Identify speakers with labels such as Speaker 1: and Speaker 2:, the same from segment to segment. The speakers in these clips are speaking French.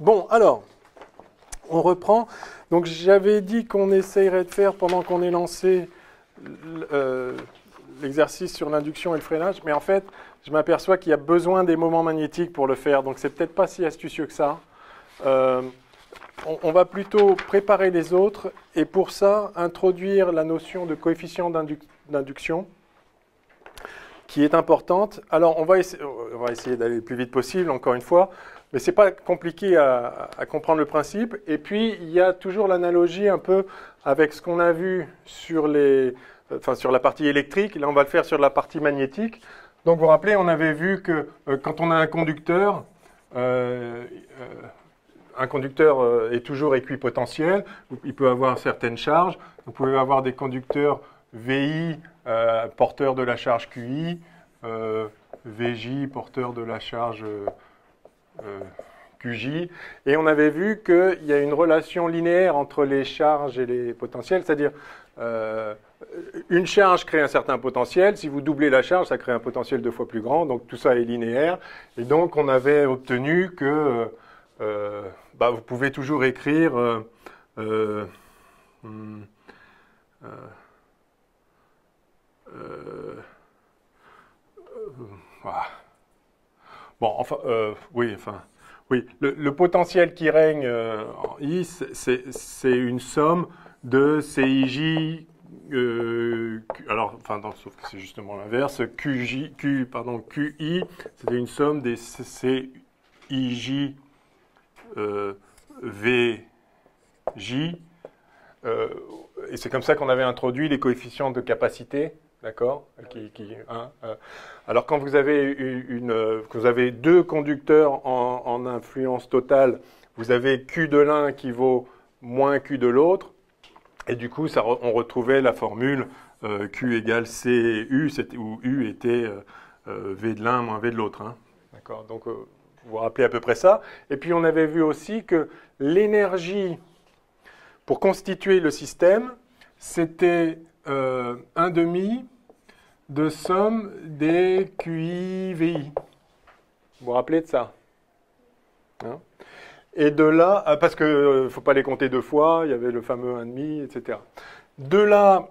Speaker 1: Bon, alors, on reprend. Donc j'avais dit qu'on essayerait de faire, pendant qu'on est lancé, l'exercice sur l'induction et le freinage, mais en fait, je m'aperçois qu'il y a besoin des moments magnétiques pour le faire, donc c'est peut-être pas si astucieux que ça. On va plutôt préparer les autres, et pour ça, introduire la notion de coefficient d'induction, qui est importante. Alors, on va essayer d'aller le plus vite possible, encore une fois, mais ce n'est pas compliqué à comprendre le principe. Et puis, il y a toujours l'analogie un peu avec ce qu'on a vu sur la partie électrique. Là, on va le faire sur la partie magnétique. Donc, vous vous rappelez, on avait vu que quand on a un conducteur est toujours équipotentiel. Il peut avoir certaines charges. Vous pouvez avoir des conducteurs VI, porteurs de la charge QI, VJ, porteur de la charge QJ. Et on avait vu qu'il y a une relation linéaire entre les charges et les potentiels, c'est-à-dire une charge crée un certain potentiel. Si vous doublez la charge, ça crée un potentiel 2 fois plus grand. Donc tout ça est linéaire. Et donc on avait obtenu que vous pouvez toujours écrire voilà. Bon, enfin, oui, le potentiel qui règne en I, c'est une somme de CIJ, sauf que c'est justement l'inverse, QI, c'était une somme des CIJ VJ, et c'est comme ça qu'on avait introduit les coefficients de capacité. D'accord. Alors quand vous avez deux conducteurs en influence totale, vous avez Q de l'un qui vaut moins Q de l'autre, et du coup on retrouvait la formule Q égale CU, où U était V de l'un moins V de l'autre. Hein. D'accord. Donc vous vous rappelez à peu près ça. Et puis on avait vu aussi que l'énergie pour constituer le système, c'était 1/2 de somme des QI, VI. Vous vous rappelez de ça, hein? Et de là, parce qu'il ne faut pas les compter 2 fois, il y avait le fameux 1/2, etc. De là,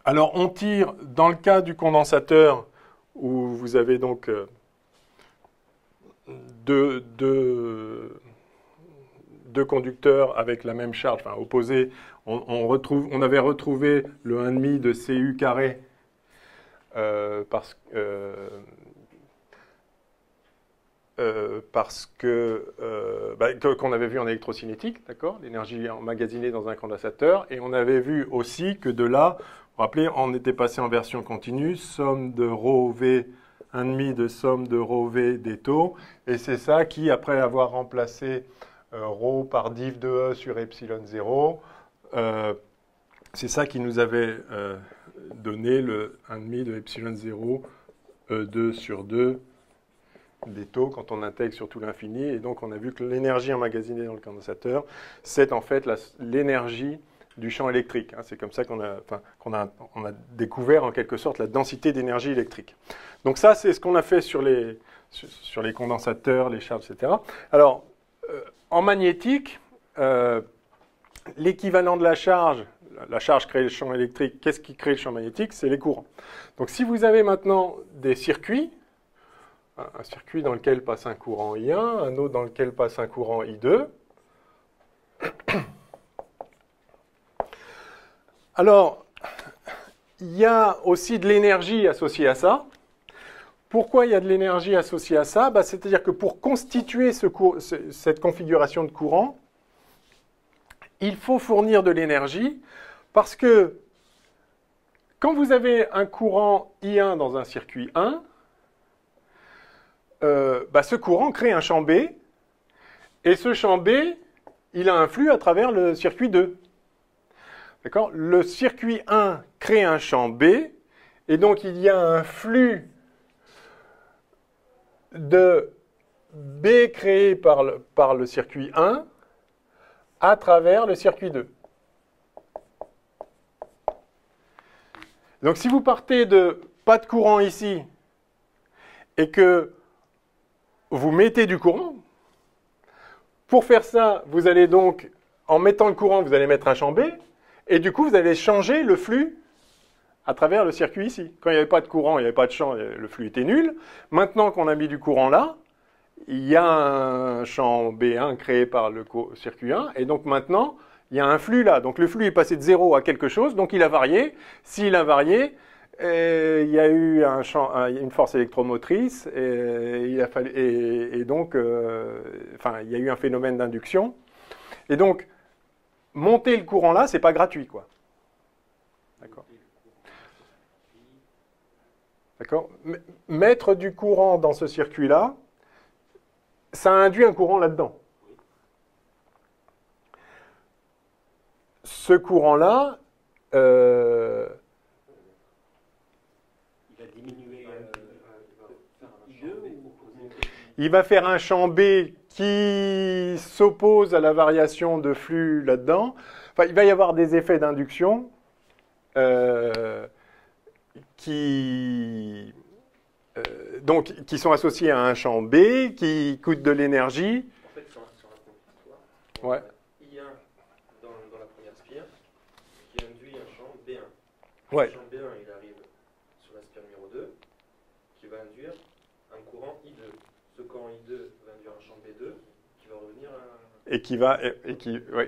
Speaker 1: alors on tire, dans le cas du condensateur, où vous avez donc deux conducteurs avec la même charge, enfin opposés, on avait retrouvé le 1/2 de CU carré, qu'on avait vu en électrocinétique, d'accord, l'énergie emmagasinée dans un condensateur, et on avait vu aussi que de là, vous vous rappelez, on était passé en version continue, somme de ρ V, 1/2 de somme de ρ V des taux, et c'est ça qui, après avoir remplacé ρ par div de E sur epsilon 0, c'est ça qui nous avait donné le 1/2 de epsilon 0 E2 sur 2 des taux quand on intègre sur tout l'infini. Et donc on a vu que l'énergie emmagasinée dans le condensateur, c'est en fait l'énergie du champ électrique. Hein. C'est comme ça qu'on a découvert en quelque sorte la densité d'énergie électrique. Donc ça, c'est ce qu'on a fait sur les condensateurs, les charges, etc. Alors, en magnétique, l'équivalent de la charge crée le champ électrique. Qu'est-ce qui crée le champ magnétique? C'est les courants. Donc si vous avez maintenant des circuits, un circuit dans lequel passe un courant I1, un autre dans lequel passe un courant I2, alors il y a aussi de l'énergie associée à ça. Pourquoi il y a de l'énergie associée à ça? C'est-à-dire que pour constituer cette configuration de courant, il faut fournir de l'énergie, parce que quand vous avez un courant I1 dans un circuit 1, ce courant crée un champ B, et ce champ B, il a un flux à travers le circuit 2. D'accord? Le circuit 1 crée un champ B, et donc il y a un flux de B créé par le circuit 1 à travers le circuit 2. Donc si vous partez de pas de courant ici et que vous mettez du courant, pour faire ça, vous allez donc, en mettant le courant, vous allez mettre un champ B, et du coup, vous allez changer le flux à travers le circuit ici. Quand il n'y avait pas de courant, il n'y avait pas de champ, le flux était nul. Maintenant qu'on a mis du courant là, il y a un champ B1 créé par le circuit 1, et donc maintenant, il y a un flux là. Donc le flux est passé de 0 à quelque chose, donc il a varié. S'il a varié, il y a eu une force électromotrice, et donc, il y a eu un phénomène d'induction. Et donc, monter le courant là, c'est pas gratuit, quoi. D'accord. D'accord. Mettre du courant dans ce circuit-là, ça induit un courant là-dedans. Ce courant-là,
Speaker 2: il va diminuer I2 ou
Speaker 1: il va faire un champ B qui s'oppose à la variation de flux là-dedans. Enfin, il va y avoir des effets d'induction qui sont associés à un champ B qui coûte de l'énergie.
Speaker 2: En fait, sur un conducteur,
Speaker 1: Ouais.
Speaker 2: I1 dans la première spire qui induit un champ B1.
Speaker 1: Ouais.
Speaker 2: Le champ B1, il arrive sur la spire numéro 2 qui va induire un courant I2. Ce courant I2 va induire un champ B2 qui va revenir à...
Speaker 1: Et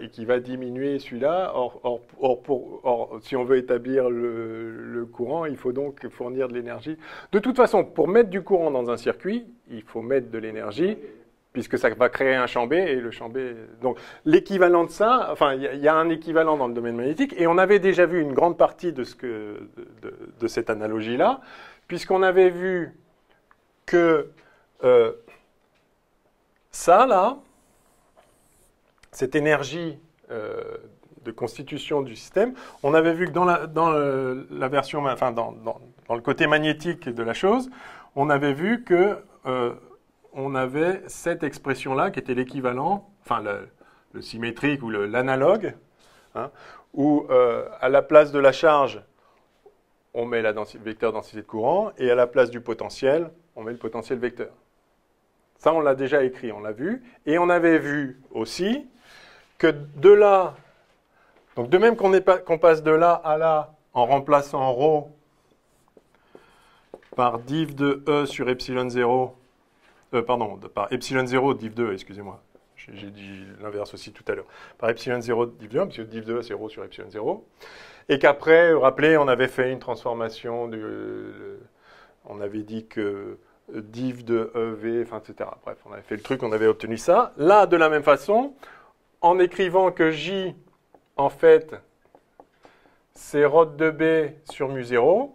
Speaker 1: qui va diminuer celui-là. Or, si on veut établir le courant, il faut donc fournir de l'énergie. De toute façon, pour mettre du courant dans un circuit, il faut mettre de l'énergie, puisque ça va créer un champ B, et le champ B... Donc, l'équivalent de ça, enfin, il y a un équivalent dans le domaine magnétique, et on avait déjà vu une grande partie de cette analogie-là, puisqu'on avait vu que ça, là, cette énergie de constitution du système, on avait vu que dans la version, enfin dans le côté magnétique de la chose, on avait vu que on avait cette expression-là qui était l'équivalent, enfin le symétrique ou l'analogue, hein, où à la place de la charge, on met le vecteur densité de courant, et à la place du potentiel, on met le potentiel vecteur. Ça, on l'a déjà écrit, on l'a vu. Et on avait vu aussi que de là, donc de même qu'on passe de là à là en remplaçant ρ par div de E sur epsilon 0, par epsilon 0 div de E, excusez-moi, j'ai dit l'inverse aussi tout à l'heure, par epsilon 0 div de 1, parce que div de E c'est ρ sur epsilon 0, et qu'après, vous vous rappelez, on avait fait une transformation, on avait dit que div de EV, enfin, etc. Bref, on avait fait le truc, on avait obtenu ça. Là, de la même façon, en écrivant que J, en fait, c'est rod de B sur mu0,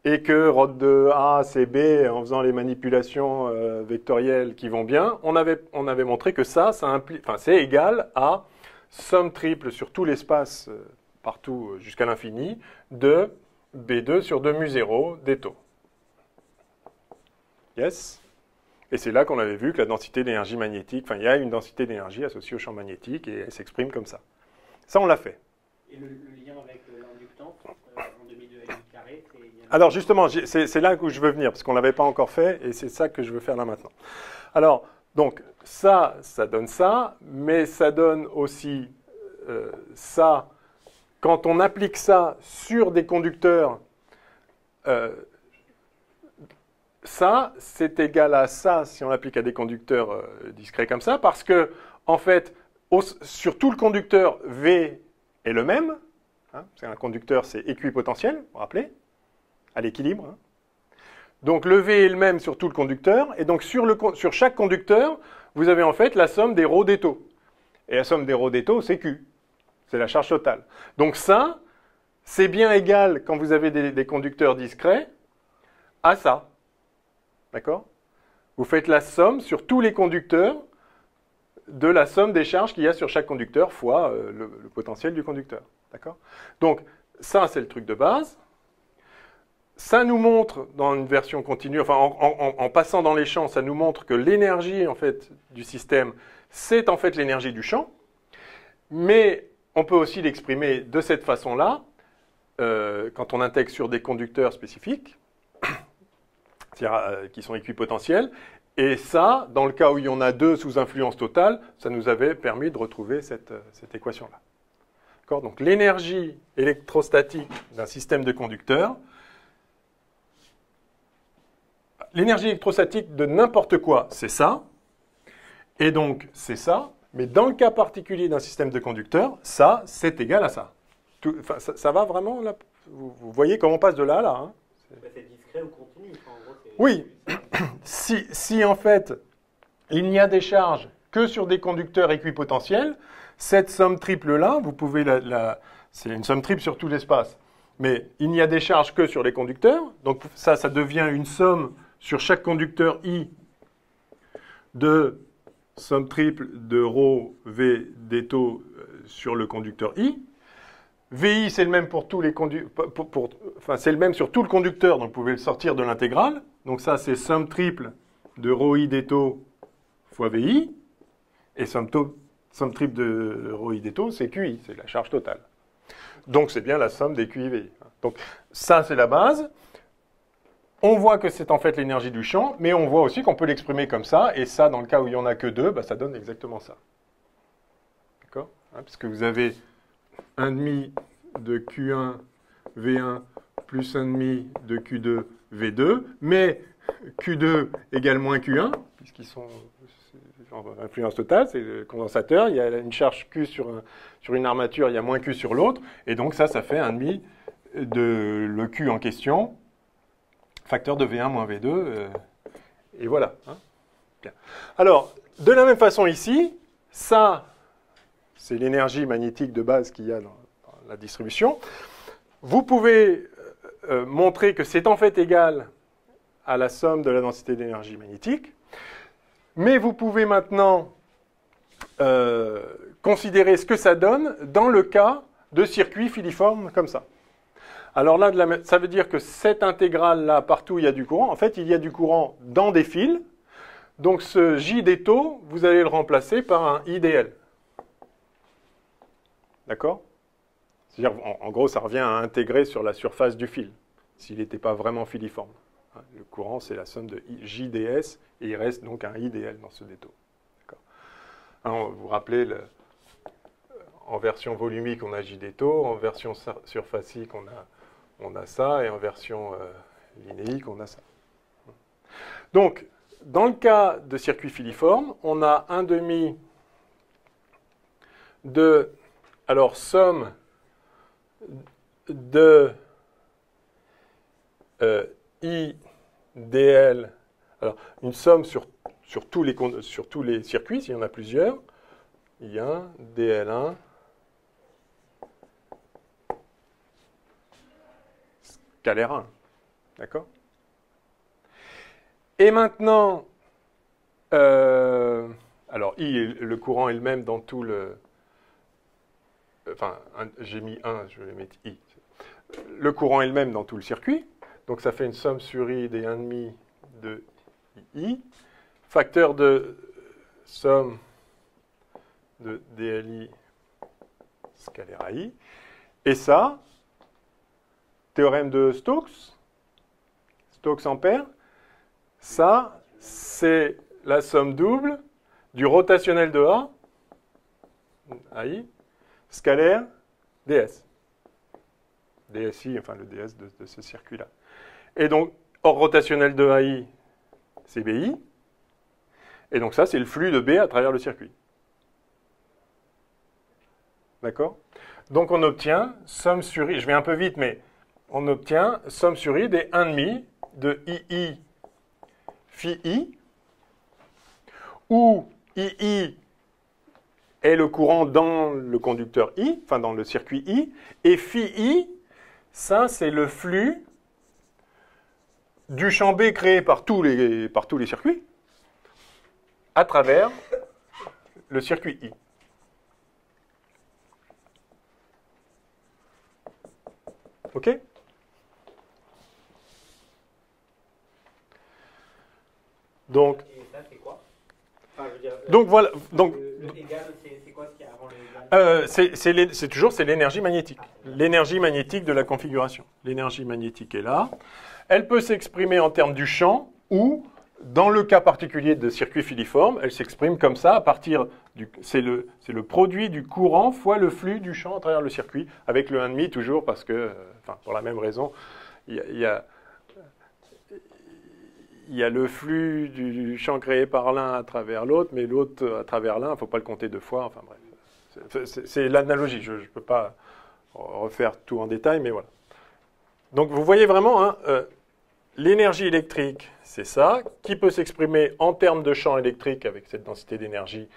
Speaker 1: et que rod de A, c'est B, en faisant les manipulations vectorielles qui vont bien, on avait montré que ça c'est égal à somme triple sur tout l'espace, partout jusqu'à l'infini, de B2 sur 2 mu0 des taux. Yes? Et c'est là qu'on avait vu que la densité d'énergie magnétique, enfin, il y a une densité d'énergie associée au champ magnétique et elle s'exprime comme ça. Ça, on l'a fait.
Speaker 3: Et le lien avec l'inductance en demi-2 à carré, c'est...
Speaker 1: Alors, justement, c'est là où je veux venir, parce qu'on ne l'avait pas encore fait, et c'est ça que je veux faire là maintenant. Alors, donc, ça donne ça, mais ça donne aussi ça. Quand on applique ça sur des conducteurs, ça, c'est égal à ça si on l'applique à des conducteurs discrets comme ça, parce que, en fait, sur tout le conducteur, V est le même. Hein, c'est un conducteur, c'est équipotentiel, vous vous rappelez, à l'équilibre. Hein. Donc, le V est le même sur tout le conducteur, et donc sur chaque conducteur, vous avez en fait la somme des ρ des taux. Et la somme des ρ des taux, c'est Q. C'est la charge totale. Donc ça, c'est bien égal, quand vous avez des conducteurs discrets, à ça. D'accord? Vous faites la somme sur tous les conducteurs de la somme des charges qu'il y a sur chaque conducteur fois le potentiel du conducteur. D'accord? Donc, ça, c'est le truc de base. Ça nous montre, dans une version continue, enfin, en passant dans les champs, ça nous montre que l'énergie, en fait, du système, c'est en fait l'énergie du champ. Mais on peut aussi l'exprimer de cette façon-là, quand on intègre sur des conducteurs spécifiques, c'est-à-dire qui sont équipotentiels, Et ça, dans le cas où il y en a deux sous influence totale, ça nous avait permis de retrouver cette équation-là. D'accord ? Donc l'énergie électrostatique d'un système de conducteurs, l'énergie électrostatique de n'importe quoi, c'est ça, et donc c'est ça, mais dans le cas particulier d'un système de conducteurs, ça, c'est égal à ça. Enfin, ça va vraiment, là, vous voyez comment on passe de là à là, hein.
Speaker 3: C'est discret ou continu. Enfin, en gros,
Speaker 1: Oui, si en fait, il n'y a des charges que sur des conducteurs équipotentiels, cette somme triple-là, vous pouvez c'est une somme triple sur tout l'espace, mais il n'y a des charges que sur les conducteurs, donc ça devient une somme sur chaque conducteur I de somme triple de ρ V d taux sur le conducteur I. VI, c'est le même pour tous les enfin, c'est le même sur tout le conducteur, donc vous pouvez le sortir de l'intégrale. Donc ça, c'est somme triple de ρi d taux fois VI. Et somme triple de ρi d taux, c'est QI, c'est la charge totale. Donc c'est bien la somme des QI VI. Donc ça, c'est la base. On voit que c'est en fait l'énergie du champ, mais on voit aussi qu'on peut l'exprimer comme ça. Et ça, dans le cas où il n'y en a que deux, bah, ça donne exactement ça. D'accord ? Parce que vous avez 1,5 de Q1 V1 plus 1,5 de Q2 V2, mais Q2 égale moins Q1, puisqu'ils sont en influence totale, c'est le condensateur, il y a une charge Q sur une armature, il y a moins Q sur l'autre, et donc ça fait 1,5 de le Q en question, facteur de V1 moins V2, et voilà. Hein. Bien. Alors, de la même façon ici, ça, c'est l'énergie magnétique de base qu'il y a dans la distribution. Vous pouvez montrer que c'est en fait égal à la somme de la densité d'énergie magnétique, mais vous pouvez maintenant considérer ce que ça donne dans le cas de circuits filiformes comme ça. Alors là, ça veut dire que cette intégrale-là, partout où il y a du courant, en fait, il y a du courant dans des fils, donc ce J des taux, vous allez le remplacer par un IDL. D'accord ? C'est-à-dire, en gros, ça revient à intégrer sur la surface du fil, s'il n'était pas vraiment filiforme. Le courant, c'est la somme de JDS, et il reste donc un IDL dans ce détaux. D'accord ? Vous vous rappelez, en version volumique, on a J détaux, en version surfacique, on a ça, et en version linéique, on a ça. Donc, dans le cas de circuit filiforme, on a 1,5 de... Alors, somme de IDL, alors une somme sur tous les circuits, s'il y en a plusieurs, I1, DL1, scalaire 1. D'accord ? Et maintenant, alors I, le courant est le même dans tout le... Enfin, j'ai mis 1, je vais mettre I. Le courant est le même dans tout le circuit. Donc ça fait une somme sur I des 1,5 de I. Facteur de somme de DLI scalaire à I. Et ça, théorème de Stokes, Stokes-Ampère, ça, c'est la somme double du rotationnel de A, AI, scalaire ds. DSI, enfin le ds de ce circuit-là. Et donc, hors rotationnel de AI, c'est BI. Et donc ça, c'est le flux de B à travers le circuit. D'accord ? Donc on obtient somme sur I, je vais un peu vite, mais on obtient somme sur I des 1,5 de II phi I, où II est le courant dans le conducteur I, enfin dans le circuit I, et phi I, ça c'est le flux du champ B créé par tous les circuits à travers le circuit I. OK ? Donc,
Speaker 3: Et ça, c'est quoi? Enfin, je veux dire,
Speaker 1: donc voilà. Donc,
Speaker 3: le égal, c'est quoi ce qu'il y a avant le égal?
Speaker 1: c'est l'énergie magnétique. L'énergie magnétique de la configuration. L'énergie magnétique est là. Elle peut s'exprimer en termes du champ ou dans le cas particulier de circuit filiforme, elle s'exprime comme ça, à partir du... C'est le produit du courant fois le flux du champ à travers le circuit, avec le 1,5 toujours, parce que, enfin, pour la même raison, il y a le flux du champ créé par l'un à travers l'autre, mais l'autre à travers l'un, il ne faut pas le compter deux fois, enfin bref. C'est l'analogie, je ne peux pas refaire tout en détail, mais voilà. Donc vous voyez vraiment, hein, l'énergie électrique, c'est ça, qui peut s'exprimer en termes de champ électrique avec cette densité d'énergie,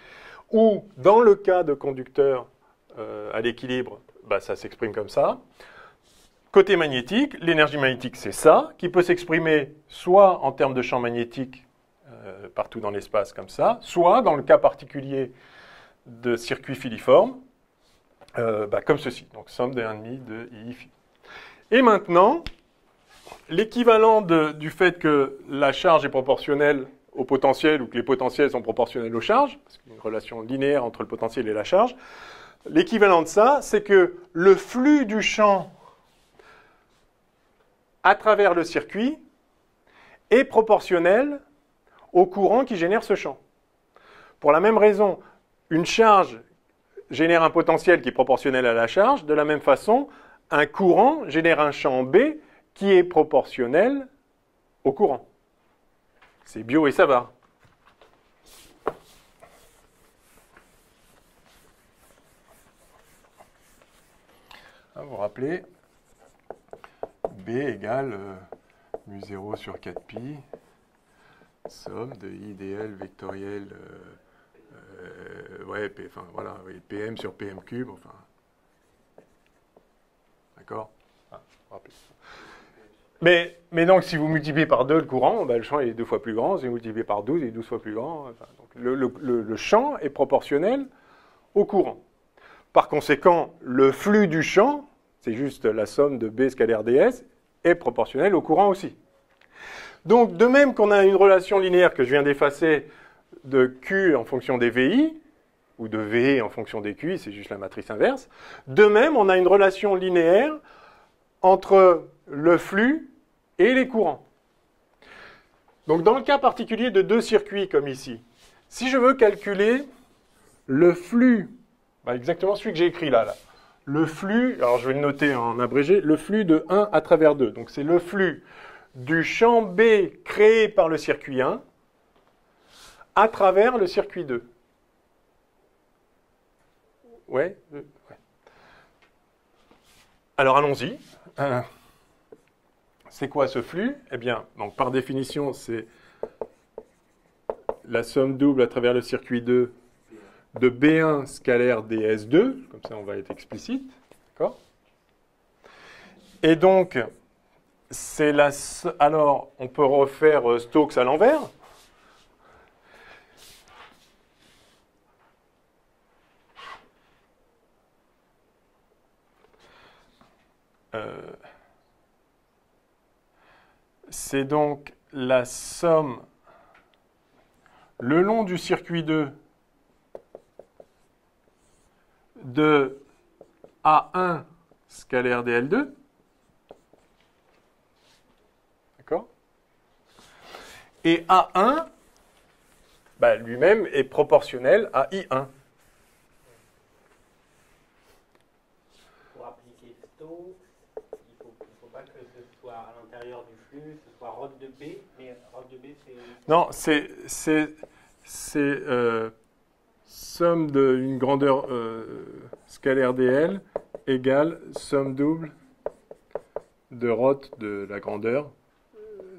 Speaker 1: ou dans le cas de conducteurs à l'équilibre, bah, ça s'exprime comme ça. Côté magnétique, l'énergie magnétique, c'est ça, qui peut s'exprimer soit en termes de champ magnétique partout dans l'espace comme ça, soit dans le cas particulier de circuit filiforme, bah, comme ceci. Donc somme des 1,5 de I phi. Et maintenant, l'équivalent du fait que la charge est proportionnelle au potentiel ou que les potentiels sont proportionnels aux charges, parce qu'il y a une relation linéaire entre le potentiel et la charge, l'équivalent de ça, c'est que le flux du champ à travers le circuit est proportionnel au courant qui génère ce champ. Pour la même raison, une charge génère un potentiel qui est proportionnel à la charge. De la même façon, un courant génère un champ B qui est proportionnel au courant. C'est Biot et Savart. Vous vous rappelez, B égale mu0 sur 4pi, somme de I dl vectoriel, ouais, enfin, voilà, oui, PM sur PM cube, enfin. D'accord, mais donc, si vous multipliez par 2 le courant, ben, le champ est 2 fois plus grand. Si vous multipliez par 12, il est 12 fois plus grand. Enfin, donc le champ est proportionnel au courant. Par conséquent, le flux du champ, c'est juste la somme de B scalaire ds, est proportionnel au courant aussi. Donc, de même qu'on a une relation linéaire que je viens d'effacer de Q en fonction des VI, ou de V en fonction des QI, c'est juste la matrice inverse, de même, on a une relation linéaire entre le flux et les courants. Donc, dans le cas particulier de deux circuits comme ici, si je veux calculer le flux, bah exactement celui que j'ai écrit là, le flux, alors je vais le noter en abrégé, le flux de 1 à travers 2. Donc, c'est le flux du champ B créé par le circuit 1 à travers le circuit 2. Ouais. Alors, allons-y. C'est quoi ce flux? Eh bien, donc, par définition, c'est la somme double à travers le circuit 2 de B1 scalaire ds2. Comme ça, on va être explicite. D'accord? Et donc, c'est la... Alors, on peut refaire Stokes à l'envers. C'est donc la somme le long du circuit 2 de A1 scalaire dl2. D'accord? Et A1, bah, lui-même est proportionnel à I1.
Speaker 3: Pour appliquer Stokes, il ne faut pas que ce soit à l'intérieur du flux, ce soit rod de B, mais rod de B c'est...
Speaker 1: Non, c'est somme d'une grandeur scalaire dl égale somme double de rho de la grandeur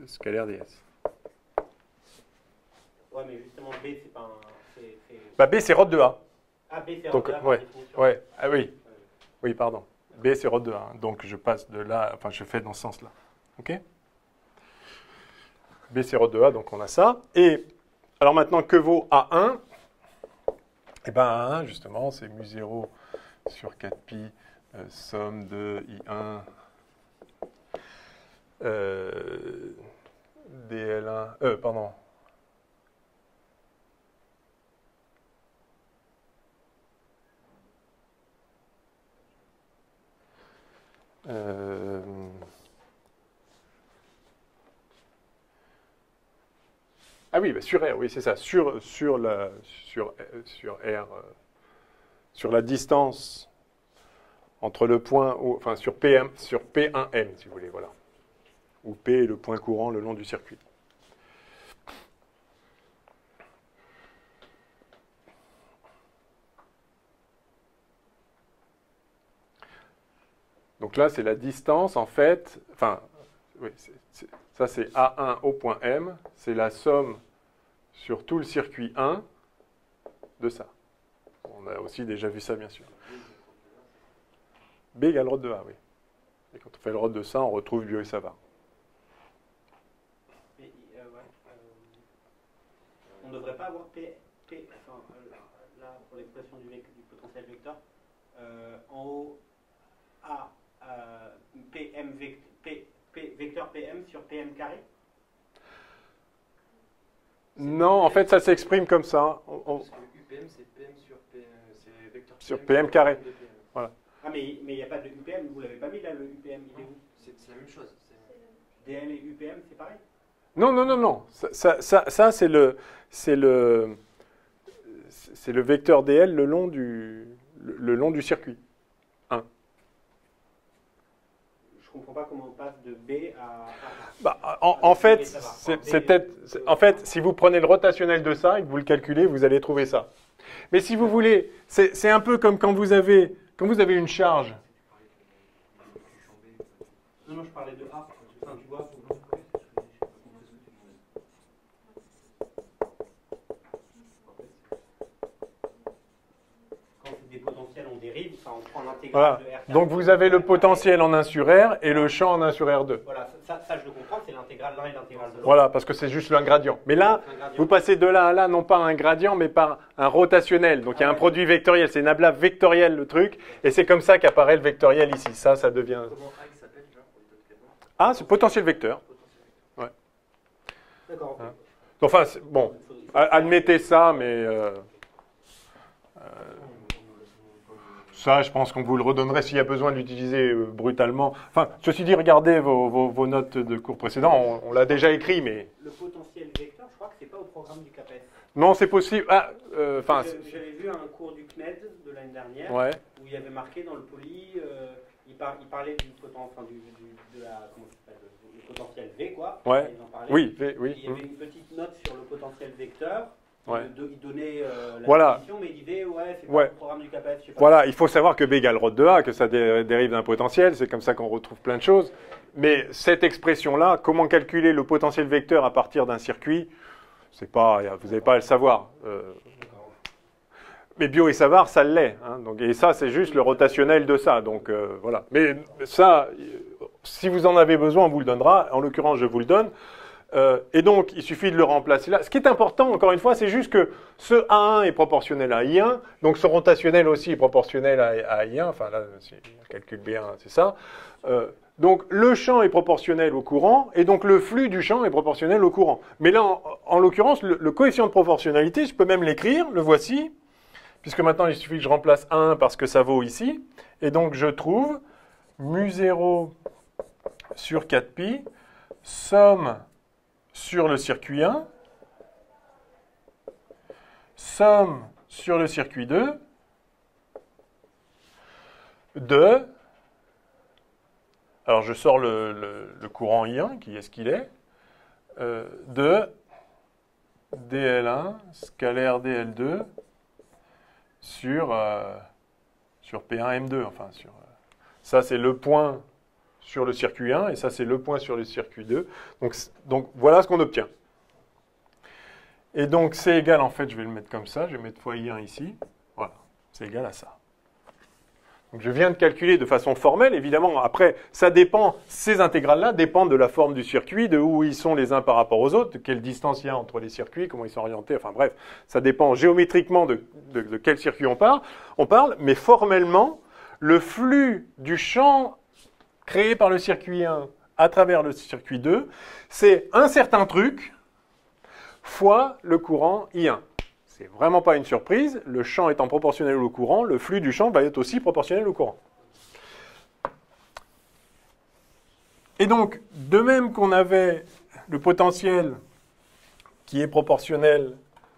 Speaker 1: scalaire ds.
Speaker 3: Ouais, mais justement B c'est pas un...
Speaker 1: Bah, B c'est rho de A.
Speaker 3: Ah, B c'est
Speaker 1: Donc,
Speaker 3: rod de A,
Speaker 1: ouais,
Speaker 3: par définition.
Speaker 1: ouais, ah oui, oui, pardon. B c'est rho de A. Donc je passe de là, enfin je fais dans ce sens-là. Ok? B c'est rho de A, donc on a ça. Et alors maintenant, que vaut A1? Eh bien, A1, justement, c'est mu0 sur 4pi, somme de I1 dl1, pardon. Ah oui, bah sur R, oui, c'est ça. Sur R, sur la distance entre le point, enfin sur PM, sur P1M, si vous voulez, voilà. Où P est le point courant le long du circuit. Donc là, c'est la distance, en fait, enfin, oui, ça c'est A1 au point M, c'est la somme sur tout le circuit 1 de ça. On a aussi déjà vu ça, bien sûr. B égale ρ de A, oui. Et quand on fait le ρ de ça, on retrouve Biot et Savart.
Speaker 3: On ne devrait pas avoir enfin, là, pour l'expression du potentiel vecteur, en haut, A, PM, vecteur PM sur PM carré?
Speaker 1: Non, en fait, ça s'exprime comme ça.
Speaker 2: Parce que UPM, c'est PM sur PM, c'est vecteur PM
Speaker 1: Sur PM carré.
Speaker 2: de PM.
Speaker 1: Voilà.
Speaker 3: Ah, mais il n'y a pas de UPM, vous ne l'avez pas mis là, le UPM, il est où?
Speaker 2: C'est la même chose.
Speaker 3: DL et UPM, c'est pareil?
Speaker 1: Non, non, non, non. Ça c'est le vecteur DL le long du circuit. 1.
Speaker 3: Je comprends pas comment on passe de B à A.
Speaker 1: Bah, en fait, c'est peut-être. En fait, si vous prenez le rotationnel de ça et que vous le calculez, vous allez trouver ça. Mais si vous voulez, c'est un peu comme quand vous avez une charge.
Speaker 3: Non, non, je parlais de A. Enfin, tu vois, quand c'est des potentiels, on dérive, enfin, on prend l'intégrale
Speaker 1: Voilà.
Speaker 3: de R4.
Speaker 1: Donc vous avez le potentiel en 1 sur R et le champ en 1 sur R2.
Speaker 3: Voilà, ça je le comprends, c'est l'intégrale l'un et l'intégrale de l'autre.
Speaker 1: Voilà, parce que c'est juste un gradient. Mais là,
Speaker 3: Un gradient.
Speaker 1: vous passez de là à là, non pas un gradient, mais par un rotationnel. Donc il y a un produit vectoriel, c'est une nappe vectorielle le truc, et c'est comme ça qu'apparaît le vectoriel ici. Ça devient...
Speaker 2: Comment A il s'appelle là pour les autres éléments?
Speaker 1: Ah, c'est potentiel vecteur.
Speaker 3: D'accord. Ok.
Speaker 1: Enfin, bon, admettez ça, mais... ça, je pense qu'on vous le redonnerait s'il y a besoin de l'utiliser brutalement. Enfin, ceci dit, regardez vos notes de cours précédents, on l'a déjà écrit, mais...
Speaker 3: Le potentiel vecteur, je crois que c'est pas au programme du CAPES.
Speaker 1: Non, c'est possible. Ah, enfin...
Speaker 3: J'avais vu un cours du CNED de l'année dernière
Speaker 1: ouais.
Speaker 3: où il y avait marqué dans le poly, il parlait du potentiel, de la, comment ça s'appelle, le potentiel V, quoi.
Speaker 1: Ouais.
Speaker 3: Ils en parlaient.
Speaker 1: Oui,
Speaker 3: Et
Speaker 1: oui.
Speaker 3: il y avait une petite note sur le potentiel vecteur.
Speaker 1: Ouais.
Speaker 3: Il donnait la
Speaker 1: Voilà.
Speaker 3: définition, mais il disait, ouais, c'est pas
Speaker 1: Ouais.
Speaker 3: le programme du CAPES. Je sais pas.
Speaker 1: Voilà, il faut savoir que B égale ρ de A, que ça dérive d'un potentiel, c'est comme ça qu'on retrouve plein de choses. Mais cette expression-là, comment calculer le potentiel vecteur à partir d'un circuit, c'est pas, vous n'avez pas à le savoir. Mais Biot et Savart, ça l'est. Hein, donc, et ça, c'est juste le rotationnel de ça. Donc voilà. Mais ça, si vous en avez besoin, on vous le donnera. En l'occurrence, je vous le donne. Et donc, il suffit de le remplacer là. Ce qui est important, encore une fois, c'est juste que ce A1 est proportionnel à I1, donc ce rotationnel aussi est proportionnel à I1. Enfin, là, c'est calcul B1, c'est ça. Donc, le champ est proportionnel au courant, et donc le flux du champ est proportionnel au courant. Mais là, en l'occurrence, le coefficient de proportionnalité, je peux même l'écrire, le voici, puisque maintenant, il suffit que je remplace 1 parce que ça vaut ici. Et donc, je trouve mu0 sur 4pi, somme sur le circuit 1, somme sur le circuit 2, de, alors je sors le courant I1, qui est ce qu'il est, de dl1 scalaire dl2 sur P1M2, enfin sur ça c'est le point sur le circuit 1, et ça c'est le point sur le circuit 2. Donc voilà ce qu'on obtient. Et donc c'est égal, en fait, je vais le mettre comme ça, je vais mettre fois I1 ici, voilà, c'est égal à ça. Donc je viens de calculer de façon formelle, évidemment, après, ça dépend, ces intégrales-là dépendent de la forme du circuit, de où ils sont les uns par rapport aux autres, de quelle distance il y a entre les circuits, comment ils sont orientés, enfin bref, ça dépend géométriquement de quel circuit on parle, mais formellement, le flux du champ créé par le circuit 1 à travers le circuit 2, c'est un certain truc fois le courant I1. C'est vraiment pas une surprise, le champ étant proportionnel au courant, le flux du champ va être aussi proportionnel au courant. Et donc, de même qu'on avait le potentiel qui est proportionnel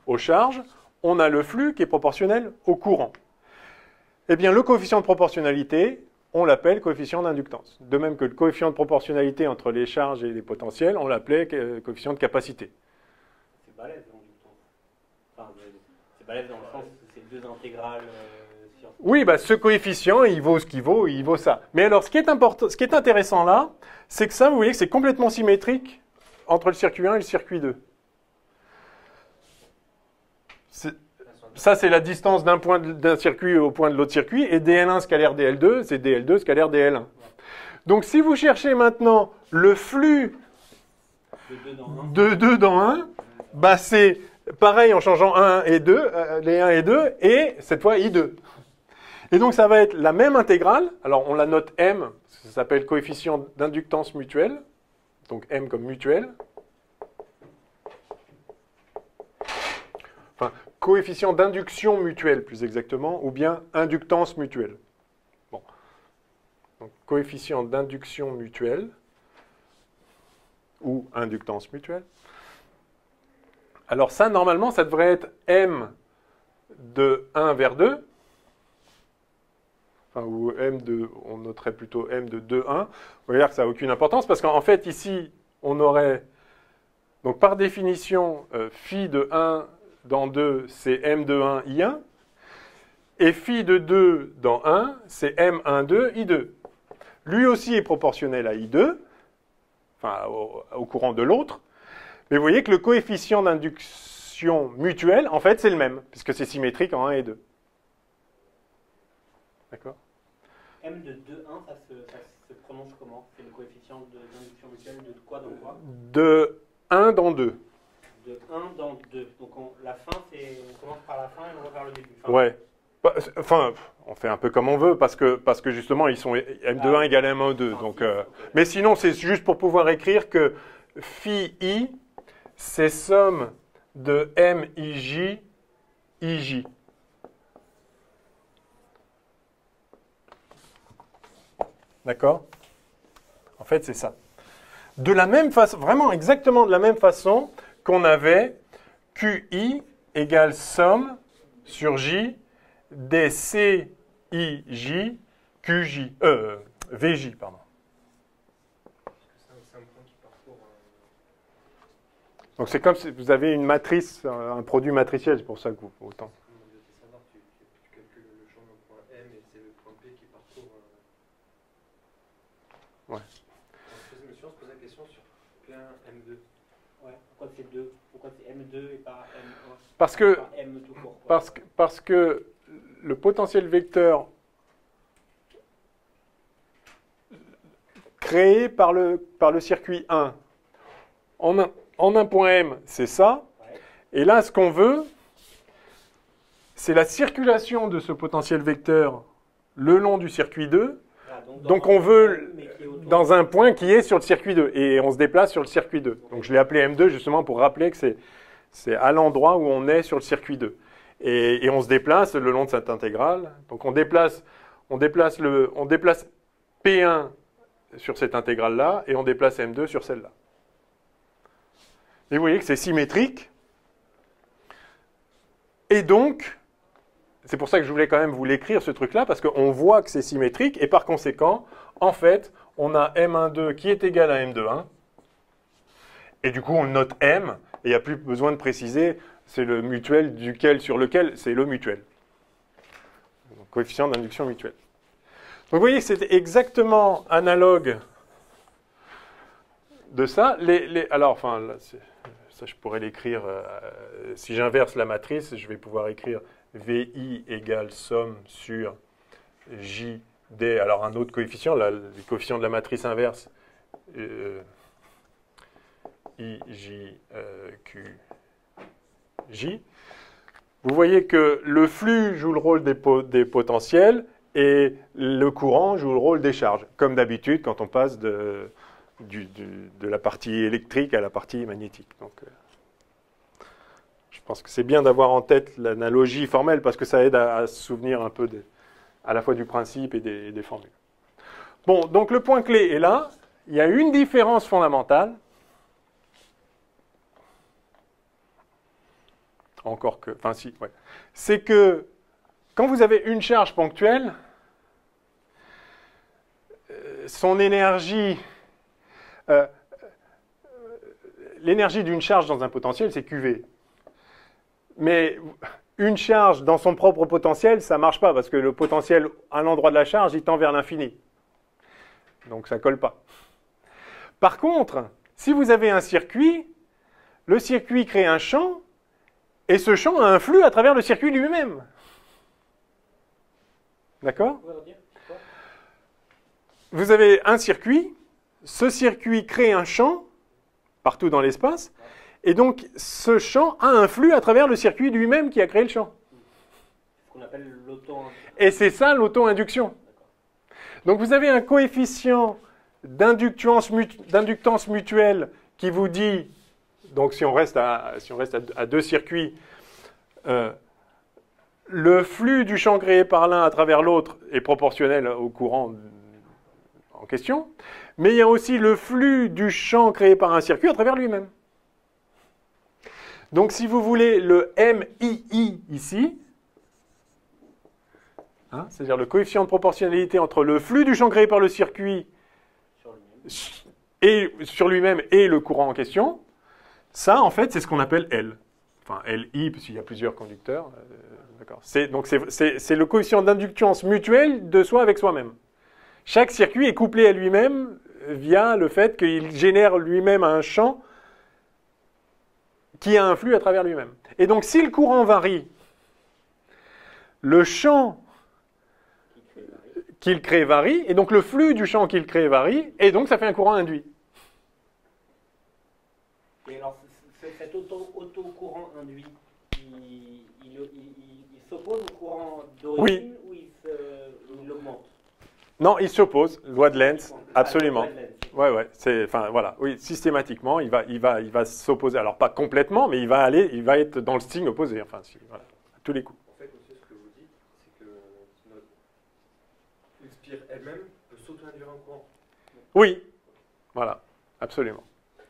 Speaker 1: aux charges, on a le flux qui est proportionnel au courant. Eh bien, le coefficient de proportionnalité, on l'appelle coefficient d'inductance. De même que le coefficient de proportionnalité entre les charges et les potentiels, on l'appelait coefficient de capacité.
Speaker 3: C'est balèze l'inductance. Enfin, c'est balèze dans le sens où c'est deux intégrales sur...
Speaker 1: Oui, bah, ce coefficient, il vaut ce qu'il vaut, il vaut ça. Mais alors, ce qui est intéressant là, c'est que ça, vous voyez que c'est complètement symétrique entre le circuit 1 et le circuit 2. Ça, c'est la distance d'un point d'un circuit au point de l'autre circuit, et DL1 scalaire DL2, c'est DL2 scalaire DL1. Donc, si vous cherchez maintenant le flux de 2 dans 1, bah, c'est pareil en changeant 1 et 2, les 1 et 2, et cette fois I2. Et donc, ça va être la même intégrale. Alors, on la note M, ça s'appelle coefficient d'inductance mutuelle, donc M comme mutuelle. Enfin, coefficient d'induction mutuelle, plus exactement, ou bien inductance mutuelle. Bon. Donc, coefficient d'induction mutuelle, ou inductance mutuelle. Alors ça, normalement, ça devrait être M de 1 vers 2. Enfin, ou M de, on noterait plutôt M de 2, 1. Vous voyez que ça n'a aucune importance, parce qu'en fait, ici, on aurait, donc par définition, phi de 1 dans 2, c'est M de 1, I1. Et phi de 2 dans 1, c'est M1, 2, I2. Lui aussi est proportionnel à I2, enfin au courant de l'autre. Mais vous voyez que le coefficient d'induction mutuelle, en fait, c'est le même, puisque c'est symétrique en 1 et 2. D'accord?
Speaker 3: M de 2, 1, ça se prononce comment? C'est le coefficient d'induction mutuelle de quoi dans quoi?
Speaker 1: De 1 dans 2.
Speaker 3: De 1 dans 2. Donc la fin, c'est on commence par la fin et on va vers le début. Enfin,
Speaker 1: Ouais. Enfin, on fait un peu comme on veut, parce que justement, ils sont M de 1 égale M1 2. Donc, mais sinon, c'est juste pour pouvoir écrire que phi I, c'est somme de MIJ, IJ. D'accord? En fait, c'est ça. De la même façon, vraiment exactement de la même façon qu'on avait QI égale somme sur J des CIJ QJ, VJ, pardon.
Speaker 2: C'est un point qui parcourt.
Speaker 1: Donc c'est comme si vous avez une matrice, un produit matriciel, c'est pour ça que vous autant.
Speaker 2: Tu calcules le champ d'un point M et c'est le point P qui parcourt.
Speaker 1: Ouais.
Speaker 2: Je me suis posé la question sur P1, M2.
Speaker 3: ouais. Pourquoi c'est 2? Pourquoi c'est M2 et pas M1?
Speaker 1: Parce que,
Speaker 3: Pas M tout court, quoi.
Speaker 1: parce que le potentiel vecteur créé par le circuit 1 en un point M, c'est ça.
Speaker 3: Ouais.
Speaker 1: Et là, ce qu'on veut, c'est la circulation de ce potentiel vecteur le long du circuit 2.
Speaker 3: Ah,
Speaker 1: Donc on veut
Speaker 3: mais qui est autour
Speaker 1: dans un point qui est sur le circuit 2. Et on se déplace sur le circuit 2. Donc je l'ai appelé M2 justement pour rappeler que c'est à l'endroit où on est sur le circuit 2. Et on se déplace le long de cette intégrale. Donc on déplace P1 sur cette intégrale-là et on déplace M2 sur celle-là. Et vous voyez que c'est symétrique. Et donc, c'est pour ça que je voulais quand même vous l'écrire, ce truc-là, parce qu'on voit que c'est symétrique, et par conséquent, en fait, on a M1,2 qui est égal à M2,1, et du coup, on note M, et il n'y a plus besoin de préciser, c'est le mutuel sur lequel c'est le mutuel. Donc, coefficient d'induction mutuelle. Donc, vous voyez, c'est exactement analogue de ça. Alors, enfin, là, ça, je pourrais l'écrire, si j'inverse la matrice, je vais pouvoir écrire VI égale somme sur JD, alors un autre coefficient, là, le coefficient de la matrice inverse, IJQJ. Vous voyez que le flux joue le rôle des potentiels et le courant joue le rôle des charges, comme d'habitude quand on passe de la partie électrique à la partie magnétique. Donc, je pense que c'est bien d'avoir en tête l'analogie formelle parce que ça aide à se souvenir un peu à la fois du principe et des formules. Bon, donc le point clé est là. Il y a une différence fondamentale. encore que, enfin si, ouais. C'est que quand vous avez une charge ponctuelle, son énergie, l'énergie d'une charge dans un potentiel, c'est QV. Mais une charge dans son propre potentiel, ça ne marche pas, parce que le potentiel à l'endroit de la charge, il tend vers l'infini. Donc ça ne colle pas. Par contre, si vous avez un circuit, le circuit crée un champ, et ce champ a un flux à travers le circuit lui-même. D'accord ? Vous avez un circuit, ce circuit crée un champ partout dans l'espace, et donc ce champ a un flux à travers le circuit lui-même qui a créé le champ.
Speaker 3: Ce qu'on appelle l'auto-induction.
Speaker 1: Et c'est ça l'auto-induction. Donc vous avez un coefficient d'inductance mutuelle qui vous dit, donc si on reste à deux circuits, le flux du champ créé par l'un à travers l'autre est proportionnel au courant en question, mais il y a aussi le flux du champ créé par un circuit à travers lui-même. Donc si vous voulez le MII ici, hein, c'est-à-dire le coefficient de proportionnalité entre le flux du champ créé par le circuit sur lui-même et le courant en question, ça en fait c'est ce qu'on appelle L. Enfin LI, parce qu'il y a plusieurs conducteurs. Donc c'est le coefficient d'inductance mutuelle de soi avec soi-même. Chaque circuit est couplé à lui-même via le fait qu'il génère lui-même un champ qui a un flux à travers lui-même. Et donc si le courant varie, le champ qu'il crée varie, et donc le flux du champ qu'il crée varie, et donc ça fait un courant induit.
Speaker 3: Et alors cet auto-courant induit, il s'oppose au courant d'origine ou il augmente?
Speaker 1: Non, il s'oppose, loi de Lenz, absolument. Ouais, enfin voilà, oui, systématiquement, il va s'opposer. Alors pas complètement, mais il va être dans le signe opposé, enfin, voilà, à tous les coups.
Speaker 2: En fait, monsieur, ce que vous dites, c'est que une spire elle-même peut s'auto-induire un courant.
Speaker 1: Oui, voilà, absolument.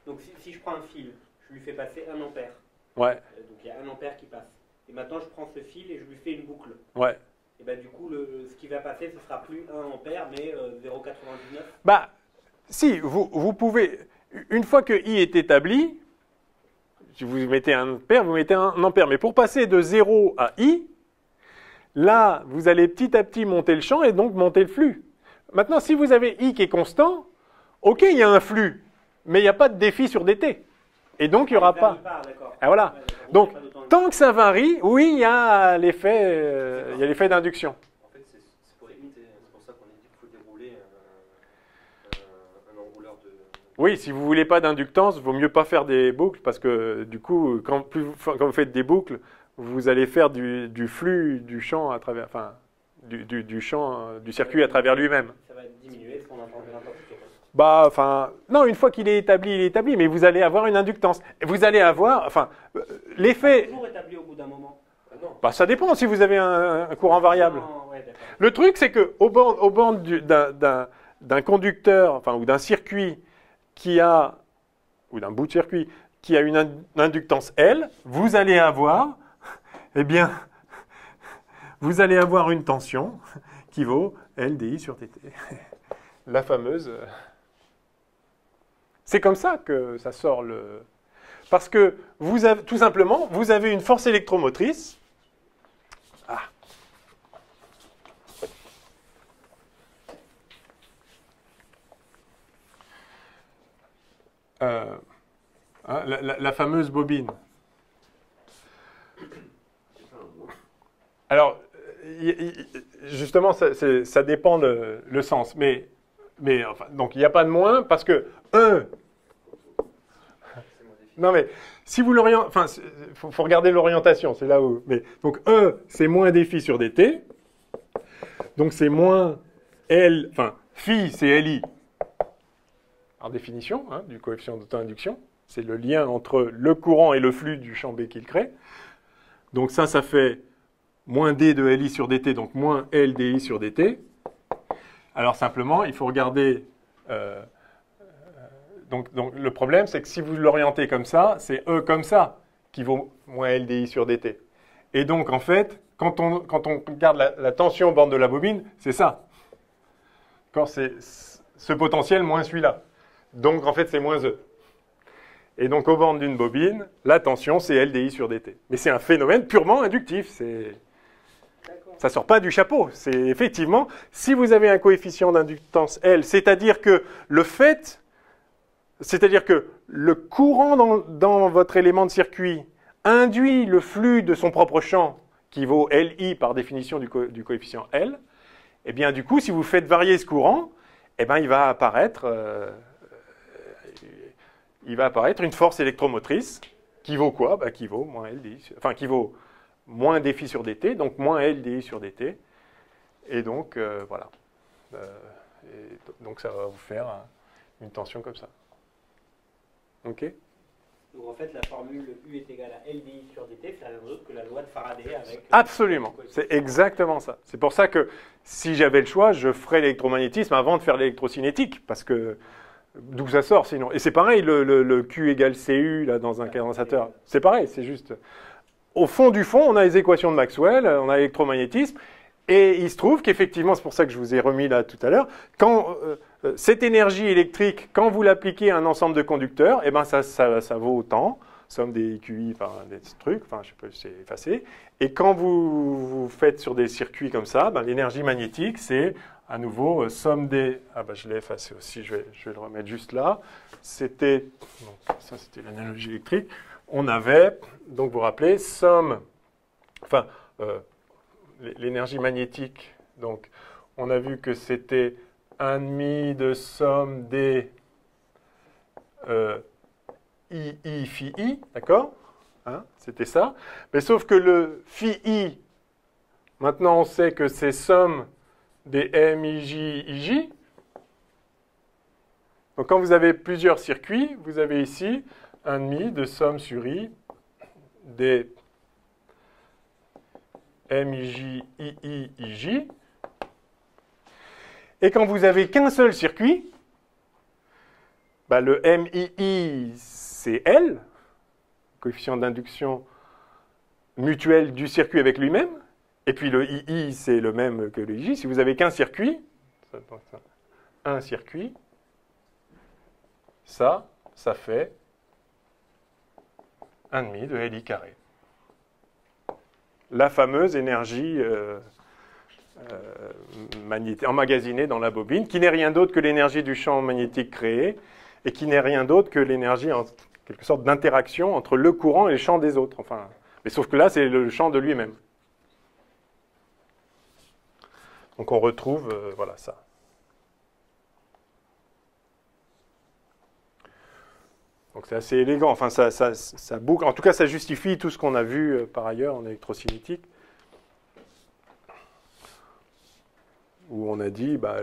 Speaker 3: Donc si je prends un fil, je lui fais passer 1 ampère.
Speaker 1: Ouais.
Speaker 3: Donc il y a 1 ampère qui passe. Et maintenant je prends ce fil et je lui fais une boucle.
Speaker 1: Ouais.
Speaker 3: Et bien du coup, ce qui va passer, ce sera plus 1 ampère, mais 0,99.
Speaker 1: Bah, si, vous pouvez, une fois que I est établi, si vous mettez 1 ampère, vous mettez 1 ampère. Mais pour passer de 0 à I, là, vous allez petit à petit monter le champ et donc monter le flux. Maintenant, si vous avez I qui est constant, ok, il y a un flux, mais il n'y a pas de défi sur dt. Et donc, il n'y aura pas. Ah, voilà. Donc, tant que ça varie, oui, il y a l'effet d'induction.
Speaker 2: En fait, c'est pour éviter, c'est pour ça qu'on a dit qu'il faut dérouler un enrouleur de...
Speaker 1: Oui, si vous ne voulez pas d'inductance, il vaut mieux pas faire des boucles, parce que du coup, quand vous faites des boucles, vous allez faire du flux du champ à travers, enfin, du champ, du circuit à travers lui-même.
Speaker 3: Ça va diminuer si on entend de l'intensité.
Speaker 1: Bah, enfin, non, une fois qu'il est établi, mais vous allez avoir une inductance. Vous allez avoir, enfin, l'effet...
Speaker 3: Toujours établi au bout d'un moment.
Speaker 1: Bah, ça dépend si vous avez un courant variable.
Speaker 3: Ouais,
Speaker 1: le truc, c'est qu'au bord d'un conducteur, enfin, ou d'un circuit qui a, ou d'un bout de circuit, qui a une inductance L, vous allez avoir, eh bien, vous allez avoir une tension qui vaut LDI sur TT. La fameuse... C'est comme ça que ça sort le... Parce que, tout simplement, vous avez une force électromotrice. Ah. La fameuse bobine. Alors, justement, ça dépend le sens. Mais enfin, donc, il n'y a pas de moins parce que 1... Non, mais si vous l'orientez... Enfin, il faut regarder l'orientation, c'est là où... Mais, donc, E, c'est moins défi sur dt. Donc, c'est moins L... Enfin, phi, c'est LI. Par définition, hein, du coefficient d'auto-induction. C'est le lien entre le courant et le flux du champ B qu'il crée. Donc, ça fait moins D de LI sur dt, donc moins LDI sur dt. Alors, simplement, il faut regarder... Donc, le problème, c'est que si vous l'orientez comme ça, c'est E comme ça qui vaut moins LDI sur dt. Et donc, en fait, quand on regarde la tension aux bornes de la bobine, c'est ça. C'est ce potentiel moins celui-là. Donc, en fait, c'est moins E. Et donc, aux bornes d'une bobine, la tension, c'est LDI sur dt. Mais c'est un phénomène purement inductif. Ça ne sort pas du chapeau. C'est effectivement, si vous avez un coefficient d'inductance L, c'est-à-dire que le courant dans votre élément de circuit induit le flux de son propre champ, qui vaut Li par définition du coefficient L, et bien du coup, si vous faites varier ce courant, eh bien, il va apparaître une force électromotrice qui vaut quoi? Qui vaut moins LDI, enfin qui vaut moins dφ sur dt, donc moins LDI sur dt. Et donc, voilà. Donc, ça va vous faire une tension comme ça. OK?
Speaker 3: Donc, en fait, la formule U est égale à LDI sur dt, c'est rien d'autre que la loi de Faraday avec...
Speaker 1: Absolument. C'est exactement ça. C'est pour ça que, si j'avais le choix, je ferais l'électromagnétisme avant de faire l'électrocinétique, parce que d'où ça sort sinon. Et c'est pareil, le Q égale CU là, dans un condensateur. C'est pareil, c'est juste... Au fond du fond, on a les équations de Maxwell, on a l'électromagnétisme, et il se trouve qu'effectivement, c'est pour ça que je vous ai remis là tout à l'heure, quand cette énergie électrique, quand vous l'appliquez à un ensemble de conducteurs, eh ben ça vaut autant, somme des QI, enfin des trucs, enfin je sais pas, c'est effacé. Et quand vous faites sur des circuits comme ça, ben, l'énergie magnétique, c'est à nouveau somme des... Ah ben je l'ai effacé aussi, je vais le remettre juste là. C'était l'analogie électrique. On avait, donc vous vous rappelez, somme, enfin, l'énergie magnétique, donc on a vu que c'était 1,5 de somme des II phi I, d'accord, hein, c'était ça. Mais sauf que le phi I, maintenant on sait que c'est somme des MIJ, IJ. Donc quand vous avez plusieurs circuits, vous avez ici 1,5 de somme sur I des MIJ, II, IJ. Et quand vous avez qu'un seul circuit, bah le MII, c'est L, coefficient d'induction mutuel du circuit avec lui-même. Et puis le II, c'est le même que le IJ. Si vous avez qu'un circuit, un circuit, ça fait 1,5 de LI carré. La fameuse énergie emmagasinée dans la bobine, qui n'est rien d'autre que l'énergie du champ magnétique créé, et qui n'est rien d'autre que l'énergie, en quelque sorte, d'interaction entre le courant et le champ des autres. Enfin, mais sauf que là, c'est le champ de lui-même. Donc on retrouve, voilà, ça. Donc c'est assez élégant, enfin ça boucle, en tout cas ça justifie tout ce qu'on a vu par ailleurs en électrocinétique, où on a dit bah,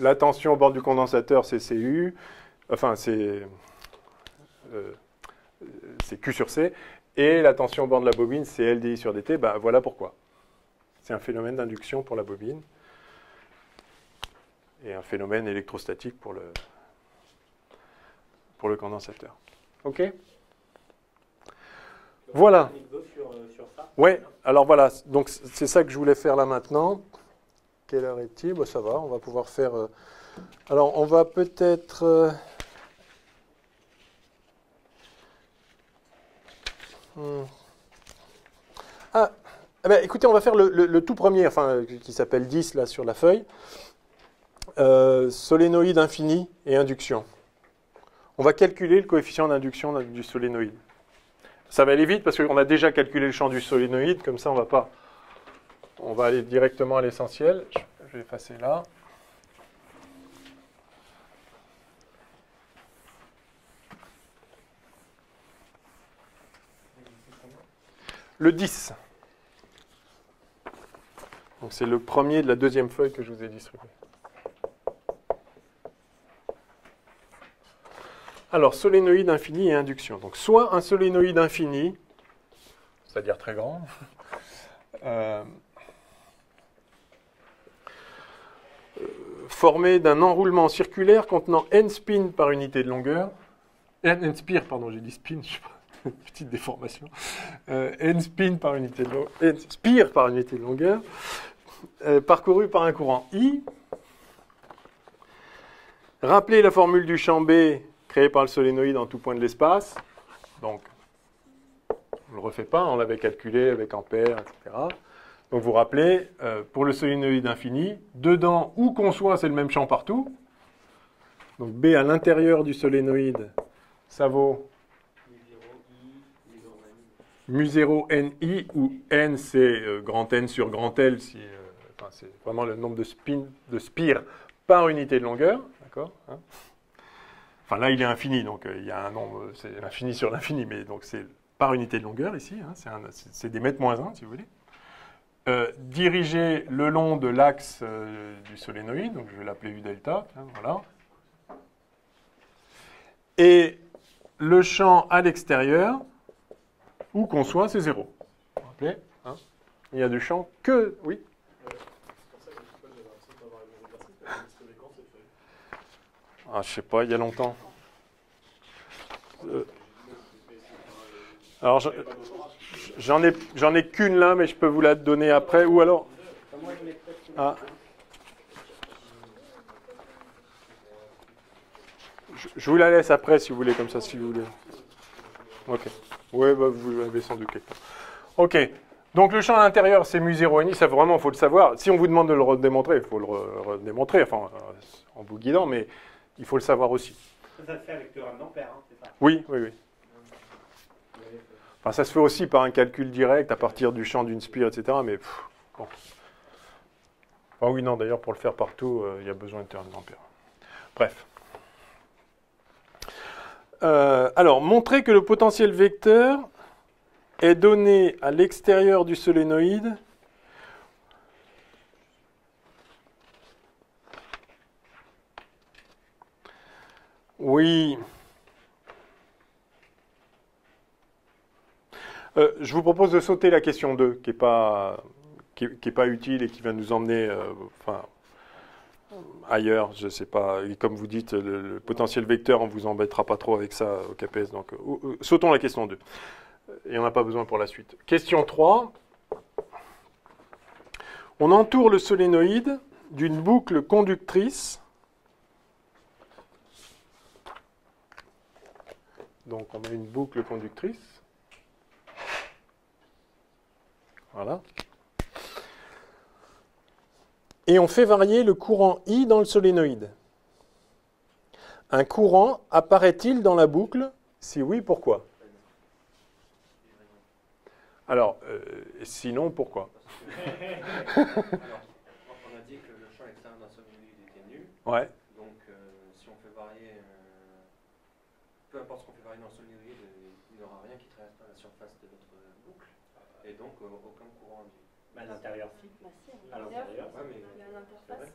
Speaker 1: la tension au bord du condensateur c'est CU, enfin c'est Q sur C, et la tension au bord de la bobine c'est LDI sur dt, bah, voilà pourquoi. C'est un phénomène d'induction pour la bobine, et un phénomène électrostatique pour le condensateur. OK? Voilà. Ouais, alors voilà, donc c'est ça que je voulais faire là maintenant. Quelle heure est-il? Bah, ça va, on va pouvoir faire... Alors, on va peut-être... Ah, eh ben, écoutez, on va faire le tout premier, enfin, qui s'appelle 10, là, sur la feuille. Solénoïde infini et induction. On va calculer le coefficient d'induction du solénoïde. Ça va aller vite parce qu'on a déjà calculé le champ du solénoïde, comme ça on va aller directement à l'essentiel. Je vais effacer là. Le 10. Donc c'est le premier de la deuxième feuille que je vous ai distribué. Alors, solénoïde infini et induction. Donc, soit un solénoïde infini, c'est-à-dire très grand, formé d'un enroulement circulaire contenant n spin par unité de longueur. N spire, pardon, j'ai dit spin, je sais pas. petite déformation, n spin par unité de n spire par unité de longueur, parcouru par un courant I. Rappelez la formule du champ B créé par le solénoïde en tout point de l'espace. Donc, on ne le refait pas, on l'avait calculé avec ampères, etc. Donc vous rappelez, pour le solénoïde infini, dedans, où qu'on soit, c'est le même champ partout. Donc B à l'intérieur du solénoïde, ça vaut mu0 ni, où n c'est grand N sur grand L, enfin, c'est vraiment le nombre de spires par unité de longueur. D'accord, hein. Enfin là il est infini, donc il y a un nombre, c'est l'infini sur l'infini, mais donc c'est par unité de longueur ici, hein, c'est des mètres moins 1 si vous voulez. Diriger le long de l'axe du solénoïde, donc je vais l'appeler U delta, hein, voilà. Et le champ à l'extérieur, où qu'on soit, c'est 0. Vous vous rappelez, hein, il y a du champ que... Oui. Ah, je sais pas, il y a longtemps. Alors, j'en ai qu'une là, mais je peux vous la donner après, ou alors... Ah. Je vous la laisse après, si vous voulez, comme ça, si vous voulez. Ok. Oui, bah, vous l'avez sans doute quelque part. Ok. Donc, le champ à l'intérieur, c'est mu0 ni. Ça, vraiment, il faut le savoir. Si on vous demande de le redémontrer, il faut le redémontrer, enfin, en vous guidant, mais il faut le savoir aussi.
Speaker 3: Ça se fait avec théorème d'Ampère, hein, c'est ça?
Speaker 1: Oui, oui, oui. Enfin, ça se fait aussi par un calcul direct à partir du champ d'une spire, etc. Mais bon. Enfin, oui, non, d'ailleurs, pour le faire partout, il y a besoin de théorème d'Ampère. Bref. Alors, montrer que le potentiel vecteur est donné à l'extérieur du solénoïde oui. Je vous propose de sauter la question 2, qui n'est pas utile et qui va nous emmener enfin, ailleurs, je ne sais pas. Et comme vous dites, le potentiel vecteur, on ne vous embêtera pas trop avec ça au CAPES. Donc, sautons la question 2. Et on n'a pas besoin pour la suite. Question 3. On entoure le solénoïde d'une boucle conductrice. Donc, on a une boucle conductrice. Voilà. Et on fait varier le courant I dans le solénoïde. Un courant apparaît-il dans la boucle? Si oui, pourquoi? Alors, sinon, pourquoi?
Speaker 2: Alors, on a dit que le champ extérieur d'un solénoïde était nul.
Speaker 1: Ouais.
Speaker 2: Donc, si on fait varier, peu importe ce qu'on fait varier dans le solénoïde, il n'y aura rien qui traverse par la surface de notre boucle. Et donc, aucun courant induit.
Speaker 3: À l'intérieur, si.
Speaker 4: Bah si,
Speaker 3: À l'intérieur.
Speaker 2: Ouais, mais
Speaker 4: il y a une interface.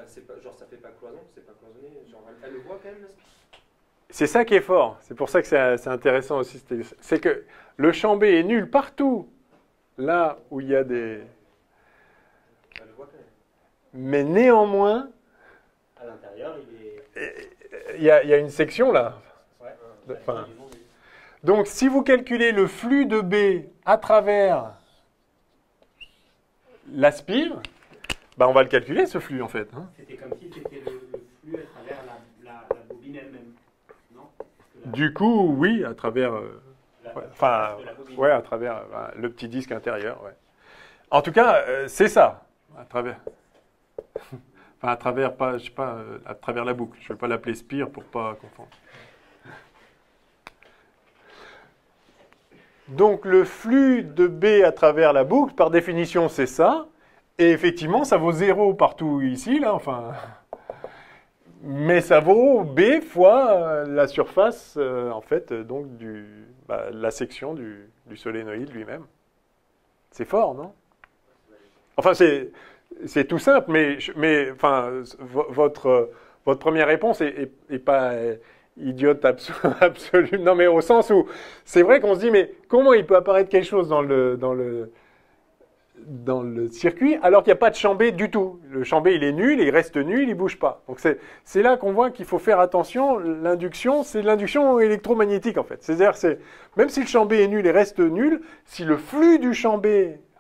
Speaker 2: c'est pas, genre, ça fait pas cloison, c'est pas cloisonné. Genre, elle le voit quand même, la spire.
Speaker 1: C'est ça qui est fort. C'est pour ça que c'est intéressant aussi. C'est que le champ B est nul partout. Là où il y a des...
Speaker 2: Elle le voit quand même.
Speaker 1: Mais néanmoins,
Speaker 3: À l'intérieur,
Speaker 1: il y a une section là.
Speaker 3: Ouais.
Speaker 1: Enfin, donc, si vous calculez le flux de B à travers la spire, bah, on va le calculer, ce flux, en fait. Hein.
Speaker 3: C'était comme si c'était le flux à travers la bobine elle-même, non?
Speaker 1: Du coup, oui, à travers... enfin,
Speaker 3: de la bobine.
Speaker 1: ouais, à travers le petit disque intérieur, ouais. En tout cas, c'est ça. À travers... enfin, à travers, pas, je sais pas, à travers la boucle. Je ne vais pas l'appeler spire pour pas confondre. Donc, le flux de B à travers la boucle, par définition, c'est ça. Et effectivement, ça vaut 0 partout ici, là, enfin... Mais ça vaut B fois la surface, en fait, donc, la section du solénoïde lui-même. C'est fort, non? Enfin, c'est tout simple, mais enfin, votre première réponse est pas idiote absolue. Non, mais au sens où c'est vrai qu'on se dit, mais comment il peut apparaître quelque chose dans le dans le circuit, alors qu'il n'y a pas de champ B du tout. Le champ B, il est nul, il reste nul, il ne bouge pas. Donc c'est là qu'on voit qu'il faut faire attention. L'induction, c'est l'induction électromagnétique, en fait. C'est-à-dire, même si le champ B est nul et reste nul, si le flux du champ B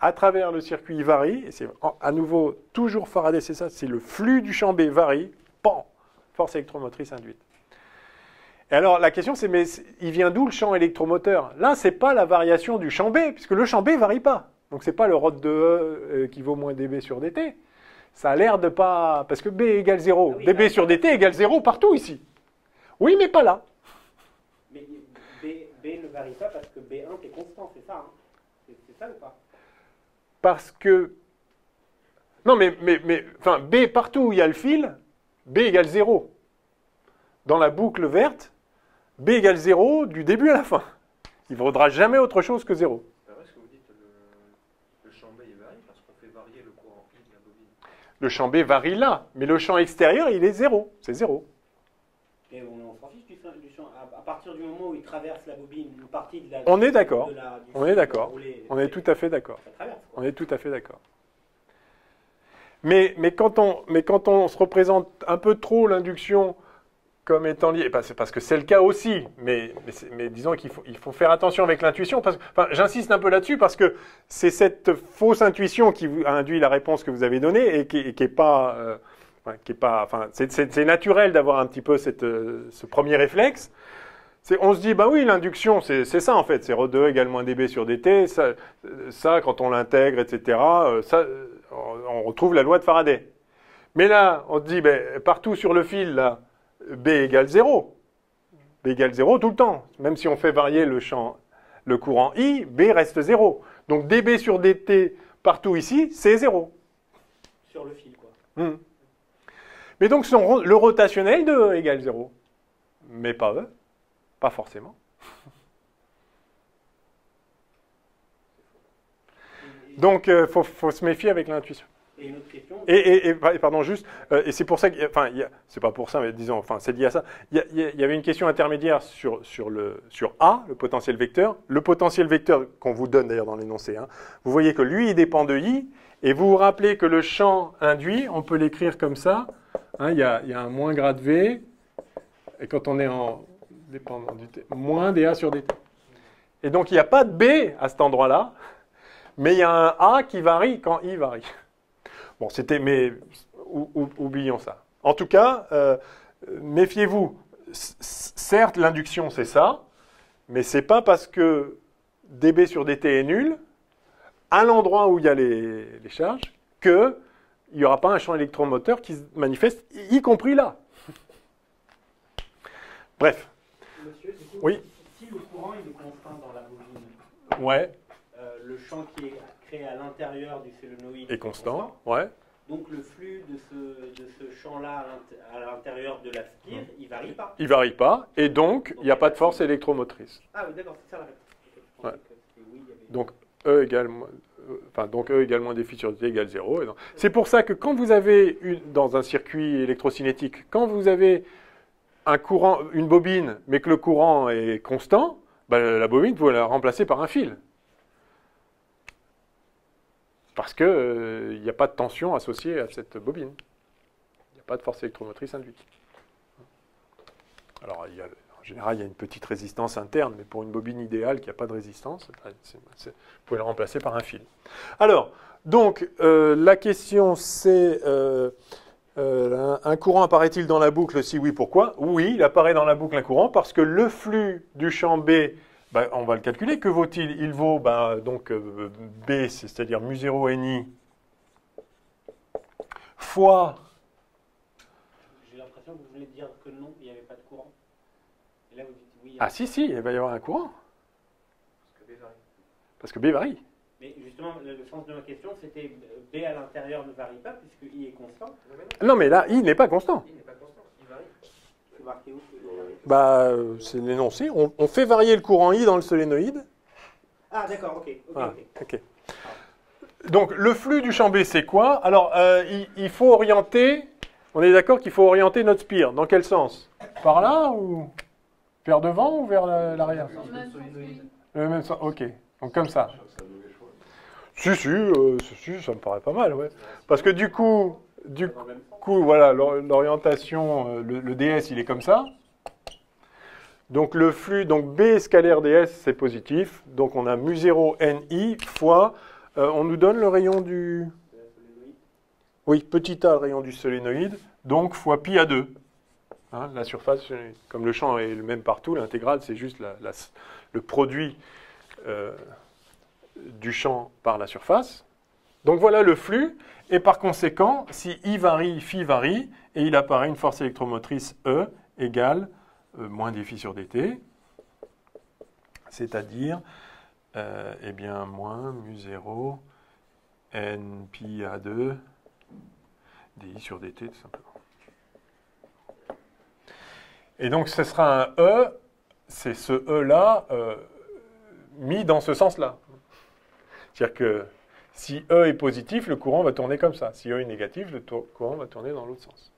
Speaker 1: à travers le circuit varie, et c'est à nouveau toujours Faraday, c'est ça, si le flux du champ B varie, pan, force électromotrice induite. Et alors, la question, c'est, mais il vient d'où le champ électromoteur? Là, ce n'est pas la variation du champ B, puisque le champ B ne varie pas. Donc, ce n'est pas le rod de E qui vaut moins dB sur dt. Ça a l'air de pas... Parce que B égale 0.
Speaker 3: Ah oui,
Speaker 1: dB sur dt égale 0 partout ici. Oui, mais pas là.
Speaker 3: Mais B ne varie pas parce que B1 est constant, c'est ça, hein? C'est ça ou pas?
Speaker 1: Parce que... Non, mais enfin, B, partout où il y a le fil, B égale 0. Dans la boucle verte, B égale 0 du début à la fin. Il ne vaudra jamais autre chose que 0.
Speaker 2: C'est vrai ce que vous dites, le champ B il varie parce qu'on fait varier le courant I de la bobine.
Speaker 1: Le champ B varie là, mais le champ extérieur, il est 0. C'est 0.
Speaker 3: Et on s'en fiche du champ. À partir du moment où il traverse la bobine, une partie de la...
Speaker 1: On est d'accord.
Speaker 3: du
Speaker 1: On est
Speaker 3: fil
Speaker 1: d'accord.
Speaker 3: roulé,
Speaker 1: On est tout à fait d'accord.
Speaker 3: ça traverse, quoi.
Speaker 1: On est tout à fait d'accord. Mais quand on se représente un peu trop l'induction comme étant liée, c'est parce que c'est le cas aussi, mais disons qu'il faut faire attention avec l'intuition. Enfin, j'insiste un peu là-dessus parce que c'est cette fausse intuition qui a induit la réponse que vous avez donnée et qui est pas... enfin, c'est naturel d'avoir un petit peu ce premier réflexe. On se dit, bah oui, l'induction, c'est ça en fait, c'est ρ de E égale moins dB sur dt, ça quand on l'intègre, etc., on retrouve la loi de Faraday. Mais là, on se dit, ben, partout sur le fil, là, B égale 0. B égale 0 tout le temps. Même si on fait varier le courant I, B reste 0. Donc dB sur dt partout ici, c'est 0.
Speaker 3: Sur le fil, quoi.
Speaker 1: Mais donc le rotationnel de E égale 0. Mais pas E. Pas forcément. Donc, faut se méfier avec l'intuition.
Speaker 3: Et une autre question.
Speaker 1: Et pardon, juste, et c'est pour ça que, enfin, c'est pas pour ça, mais disons, enfin, c'est lié à ça. Il y avait une question intermédiaire sur A, le potentiel vecteur. Le potentiel vecteur qu'on vous donne d'ailleurs dans l'énoncé. Hein, vous voyez que lui, il dépend de I, et vous vous rappelez que le champ induit, on peut l'écrire comme ça. Hein, il y a un moins grade V, et quand on est en dépendant du T, moins dA sur dt. Et donc, il n'y a pas de B à cet endroit-là, mais il y a un A qui varie quand I varie. Bon, mais oublions ça. En tout cas, méfiez-vous. Certes, l'induction, c'est ça, mais ce n'est pas parce que dB sur dt est nul, à l'endroit où il y a les charges, qu'il n'y aura pas un champ électromoteur qui se manifeste, y compris là. Bref.
Speaker 3: Monsieur, du coup,
Speaker 1: Oui.
Speaker 3: Si le courant il est constant dans la bobine,
Speaker 1: Ouais.
Speaker 3: Le champ qui est créé à l'intérieur du solénoïde
Speaker 1: Et constant. Ouais.
Speaker 3: Donc le flux de ce champ-là à l'intérieur de la spire, il varie pas.
Speaker 1: Il varie pas, et donc il n'y a pas de force électromotrice.
Speaker 3: Ah oui, d'accord, c'est ça la réponse.
Speaker 1: Ouais.
Speaker 3: Oui, il y avait...
Speaker 1: Donc E égale moins dφ sur dt égale 0. C'est pour ça que quand vous avez, dans un circuit électrocinétique, quand vous avez un courant, une bobine, mais que le courant est constant, ben, la bobine, vous la remplacer par un fil. Parce qu'il n'y a pas de tension associée à cette bobine. Il n'y a pas de force électromotrice induite. Alors, en général, il y a une petite résistance interne, mais pour une bobine idéale qui n'a pas de résistance, vous pouvez la remplacer par un fil. Alors, donc, la question c'est, un courant apparaît-il dans la boucle? Si oui, pourquoi? Oui, il apparaît dans la boucle un courant parce que le flux du champ B, ben, on va le calculer. Que vaut-il? Il vaut donc B, c'est-à-dire mu0 ni fois...
Speaker 3: J'ai l'impression que vous voulez dire que non, il n'y avait pas de courant. Et là, vous dites oui.
Speaker 1: Ah si, il va y avoir un courant.
Speaker 2: Parce que B varie.
Speaker 1: Parce que B varie.
Speaker 3: Mais justement, le sens de ma question, c'était B à l'intérieur ne varie pas puisque I est constant.
Speaker 1: Non, mais là, I n'est pas constant.
Speaker 2: I n'est pas constant, il varie.
Speaker 3: C'est marqué où?
Speaker 1: C'est l'énoncé. On fait varier le courant I dans le solénoïde.
Speaker 3: Ah d'accord, ok.
Speaker 1: Ok. Donc, le flux du champ B, c'est quoi? Alors, il faut orienter... On est d'accord qu'il faut orienter notre spire. Dans quel sens? Par là ou vers devant ou vers l'arrière? Le même sens. Ok. Donc, comme ça. Si, ça me paraît pas mal, ouais. Parce que du coup, voilà, l'orientation, le ds, il est comme ça. Donc le flux, donc B scalaire ds, c'est positif. Donc on a mu0 ni fois, on nous donne le rayon du... Oui, petit a, le rayon du solénoïde, donc fois pi à 2. Hein, la surface, comme le champ est le même partout, l'intégrale, c'est juste le produit du champ par la surface. Donc voilà le flux, et par conséquent, si I varie, phi varie, et il apparaît une force électromotrice E égale moins dφ sur dt, c'est-à-dire eh bien, moins mu0 n pi a2 dI sur dt, tout simplement. Et donc ce sera un E, c'est ce E-là mis dans ce sens-là. C'est-à-dire que si E est positif, le courant va tourner comme ça. Si E est négatif, le courant va tourner dans l'autre sens.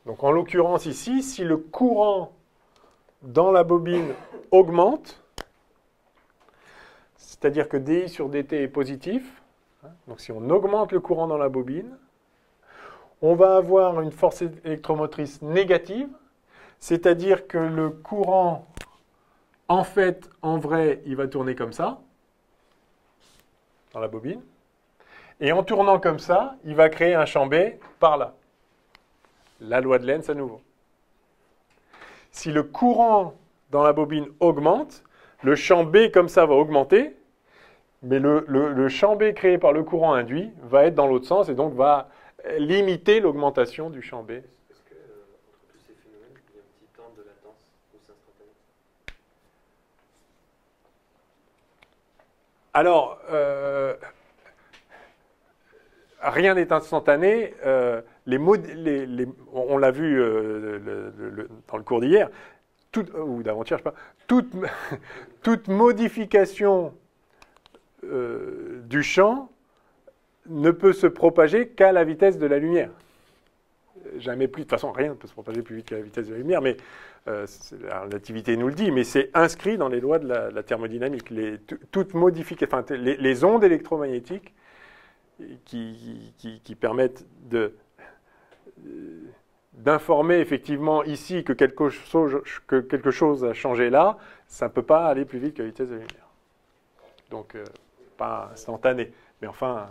Speaker 1: Donc en l'occurrence ici, si le courant dans la bobine augmente, c'est-à-dire que dI sur dt est positif, hein, donc si on augmente le courant dans la bobine, on va avoir une force électromotrice négative, c'est-à-dire que le courant, en fait, en vrai, il va tourner comme ça, dans la bobine, et en tournant comme ça, il va créer un champ B par là. La loi de Lenz à nouveau. Si le courant dans la bobine augmente, le champ B comme ça va augmenter, mais le champ B créé par le courant induit va être dans l'autre sens et donc va limiter l'augmentation du champ B.
Speaker 2: Est-ce que entre tous ces phénomènes, il y a un petit temps de latence où c'est instantané?
Speaker 1: Alors, rien n'est instantané. On l'a vu dans le cours d'hier, ou d'avant-hier, je sais pas, toute modification du champ ne peut se propager qu'à la vitesse de la lumière. Jamais plus, de toute façon, rien ne peut se propager plus vite qu'à la vitesse de la lumière, mais la relativité nous le dit, mais c'est inscrit dans les lois de la thermodynamique. Toute modification, enfin, les ondes électromagnétiques qui permettent d'informer effectivement ici que quelque chose a changé là, ça ne peut pas aller plus vite que la vitesse de la lumière. Donc, pas instantané, mais enfin...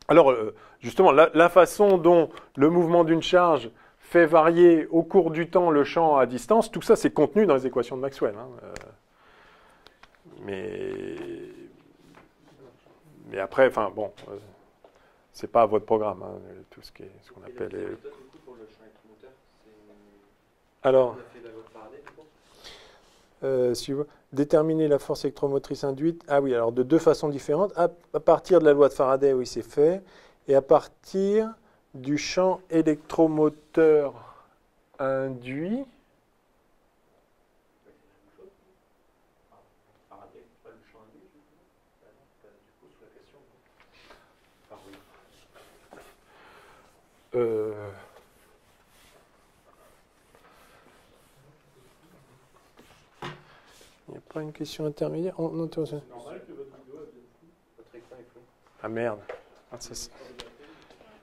Speaker 1: Alors, justement, la façon dont le mouvement d'une charge fait varier au cours du temps le champ à distance, tout ça, c'est contenu dans les équations de Maxwell. Hein. Mais après, enfin, bon, c'est pas votre programme, hein, tout ce qu'on appelle...
Speaker 2: Et la méthode, du coup, pour le champ électromoteur, c'est...
Speaker 1: Alors...
Speaker 2: On a fait la loi de Faraday, du coup.
Speaker 1: Si vous déterminer la force électromotrice induite, ah oui, alors de deux façons différentes. À partir de la loi de Faraday, oui, c'est fait. Et à partir du champ électromoteur induit.
Speaker 3: Faraday, pas le champ induit, du coup, sous la question. Enfin, oui.
Speaker 1: Il n'y a pas une question intermédiaire. C'est normal que votre vidéo
Speaker 2: Votre écran est flou.
Speaker 1: Ah merde.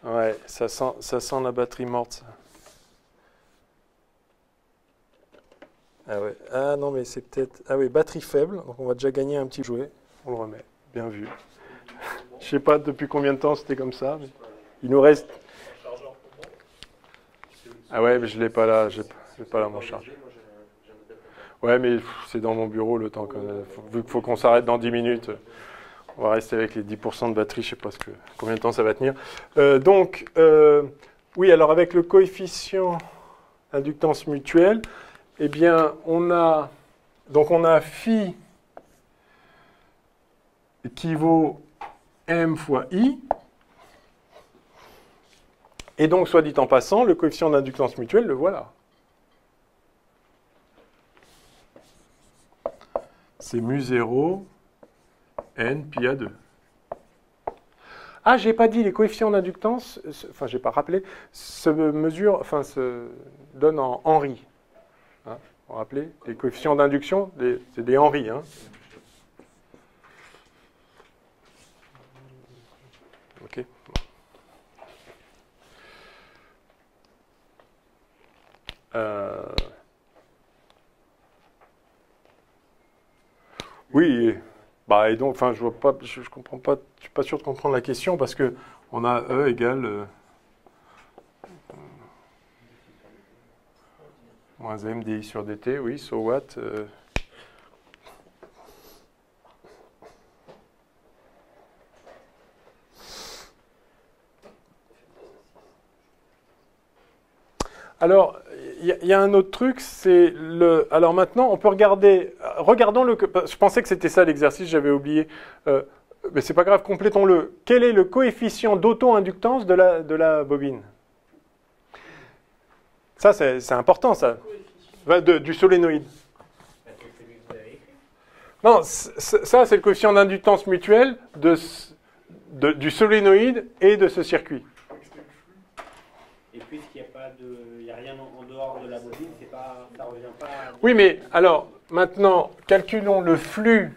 Speaker 1: Ah, ouais, ça sent la batterie morte. Ça. Ah ouais. Ah non, mais c'est peut-être... Ah oui, batterie faible. Donc on va déjà gagner un petit jouet. On le remet. Bien vu. Je sais pas depuis combien de temps c'était comme ça. Mais... Il nous reste... Ah ouais, mais je l'ai pas là. J'ai pas là mon charge. Ouais, mais c'est dans mon bureau le temps. Vu qu'il faut qu'on s'arrête dans 10 minutes, on va rester avec les 10% de batterie. Je ne sais pas combien de temps ça va tenir. Oui, alors avec le coefficient inductance mutuelle, eh bien, on a phi qui vaut m fois i. Et donc, soit dit en passant, le coefficient d'inductance mutuelle, le voilà. C'est mu0 n pi a2. Ah, j'ai pas dit, les coefficients d'inductance, enfin, j'ai pas rappelé, se donnent en Henry. Hein, vous vous rappelez? Les coefficients d'induction, c'est des Henry. Hein. OK. Oui, bah et donc, enfin, je vois pas, je comprends pas, je suis pas sûr de comprendre la question parce que on a E égale moins m dI sur dt, oui, so what Alors, il y a un autre truc, c'est le. Alors maintenant, on peut regarder. Regardons le. Je pensais que c'était ça l'exercice, j'avais oublié. Mais c'est pas grave, complétons-le. Quel est le coefficient d'auto-inductance de la bobine? Ça, c'est important, ça. Du solénoïde. Non, ça, c'est le coefficient d'inductance mutuelle du solénoïde et de ce circuit.
Speaker 3: Et puisqu'il n'y a rien en dehors de la bobine, ça revient pas à...
Speaker 1: Oui, mais alors, maintenant, calculons le flux.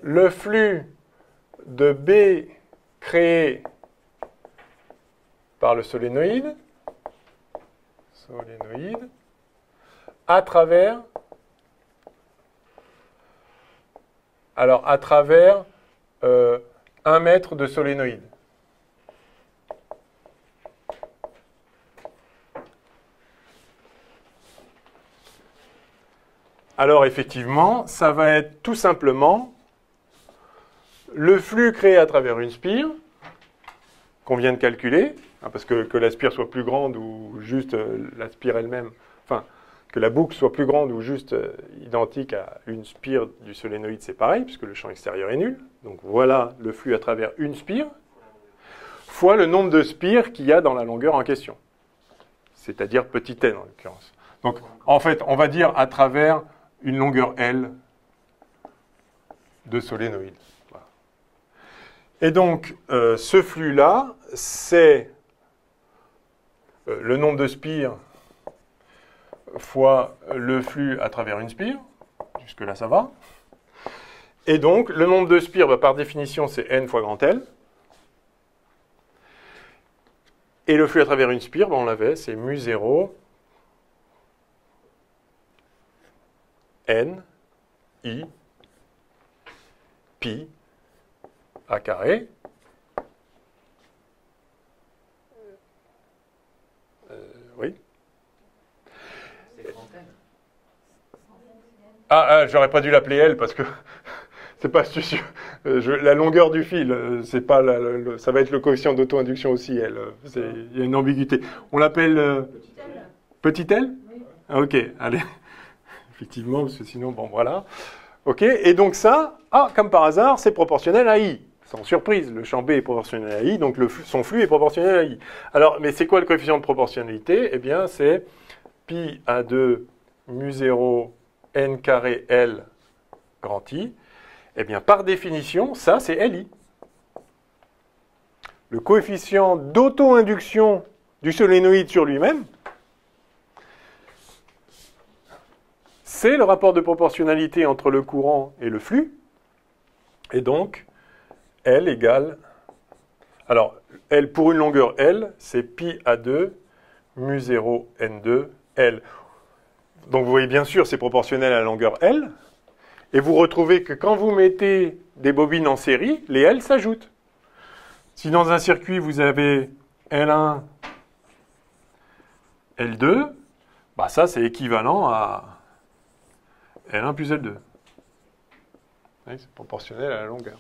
Speaker 1: Le flux de B créé par le solénoïde à travers 1 mètre de solénoïde. Alors effectivement, ça va être tout simplement le flux créé à travers une spire qu'on vient de calculer, hein, parce que la spire soit plus grande ou juste la spire elle-même, enfin que la boucle soit plus grande ou juste identique à une spire du solénoïde, c'est pareil, puisque le champ extérieur est nul. Donc voilà le flux à travers une spire, fois le nombre de spires qu'il y a dans la longueur en question, c'est-à-dire petit n en l'occurrence. Donc en fait, on va dire à travers une longueur L de solénoïde. Voilà. Et donc, ce flux-là, c'est le nombre de spires fois le flux à travers une spire. Jusque-là, ça va. Et donc, le nombre de spires, bah, par définition, c'est n fois grand L. Et le flux à travers une spire, bah, on l'avait, c'est mu 0 n i pi a carré oui. J'aurais pas dû l'appeler L parce que c'est pas sûr. La longueur du fil, c'est pas ça va être le coefficient d'auto-induction aussi L. Il y a une ambiguïté. On l'appelle petit L. Oui. Ah, ok, allez. Effectivement, parce que sinon, bon, voilà. OK, et donc ça, comme par hasard, c'est proportionnel à I. Sans surprise, le champ B est proportionnel à I, donc son flux est proportionnel à I. Alors, mais c'est quoi le coefficient de proportionnalité? Eh bien, c'est pi A2 mu 0 n carré L grand I. Eh bien, par définition, ça, c'est LI. Le coefficient d'auto-induction du solénoïde sur lui-même, c'est le rapport de proportionnalité entre le courant et le flux. Et donc, L égale... Alors, L pour une longueur L, c'est pi A2 mu 0 N2 L. Donc, vous voyez, bien sûr, c'est proportionnel à la longueur L. Et vous retrouvez que quand vous mettez des bobines en série, les L s'ajoutent. Si dans un circuit, vous avez L1, L2, bah ça, c'est équivalent à L1 plus L2. Oui, c'est proportionnel à la longueur.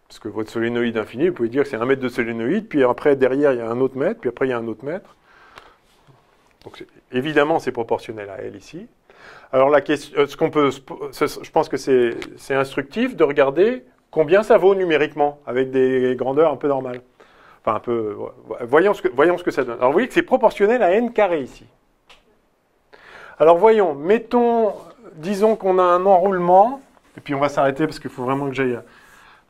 Speaker 1: Parce que votre solénoïde infini, vous pouvez dire que c'est 1 mètre de solénoïde, puis après, derrière, il y a un autre mètre, puis après, il y a un autre mètre. Donc, évidemment, c'est proportionnel à L ici. Alors, la question, je pense que c'est instructif de regarder combien ça vaut numériquement, avec des grandeurs un peu normales. Enfin, un peu... Voyons ce que ça donne. Alors, vous voyez que c'est proportionnel à n carré ici. Alors, voyons. Disons qu'on a un enroulement, et puis on va s'arrêter parce qu'il faut vraiment que j'aille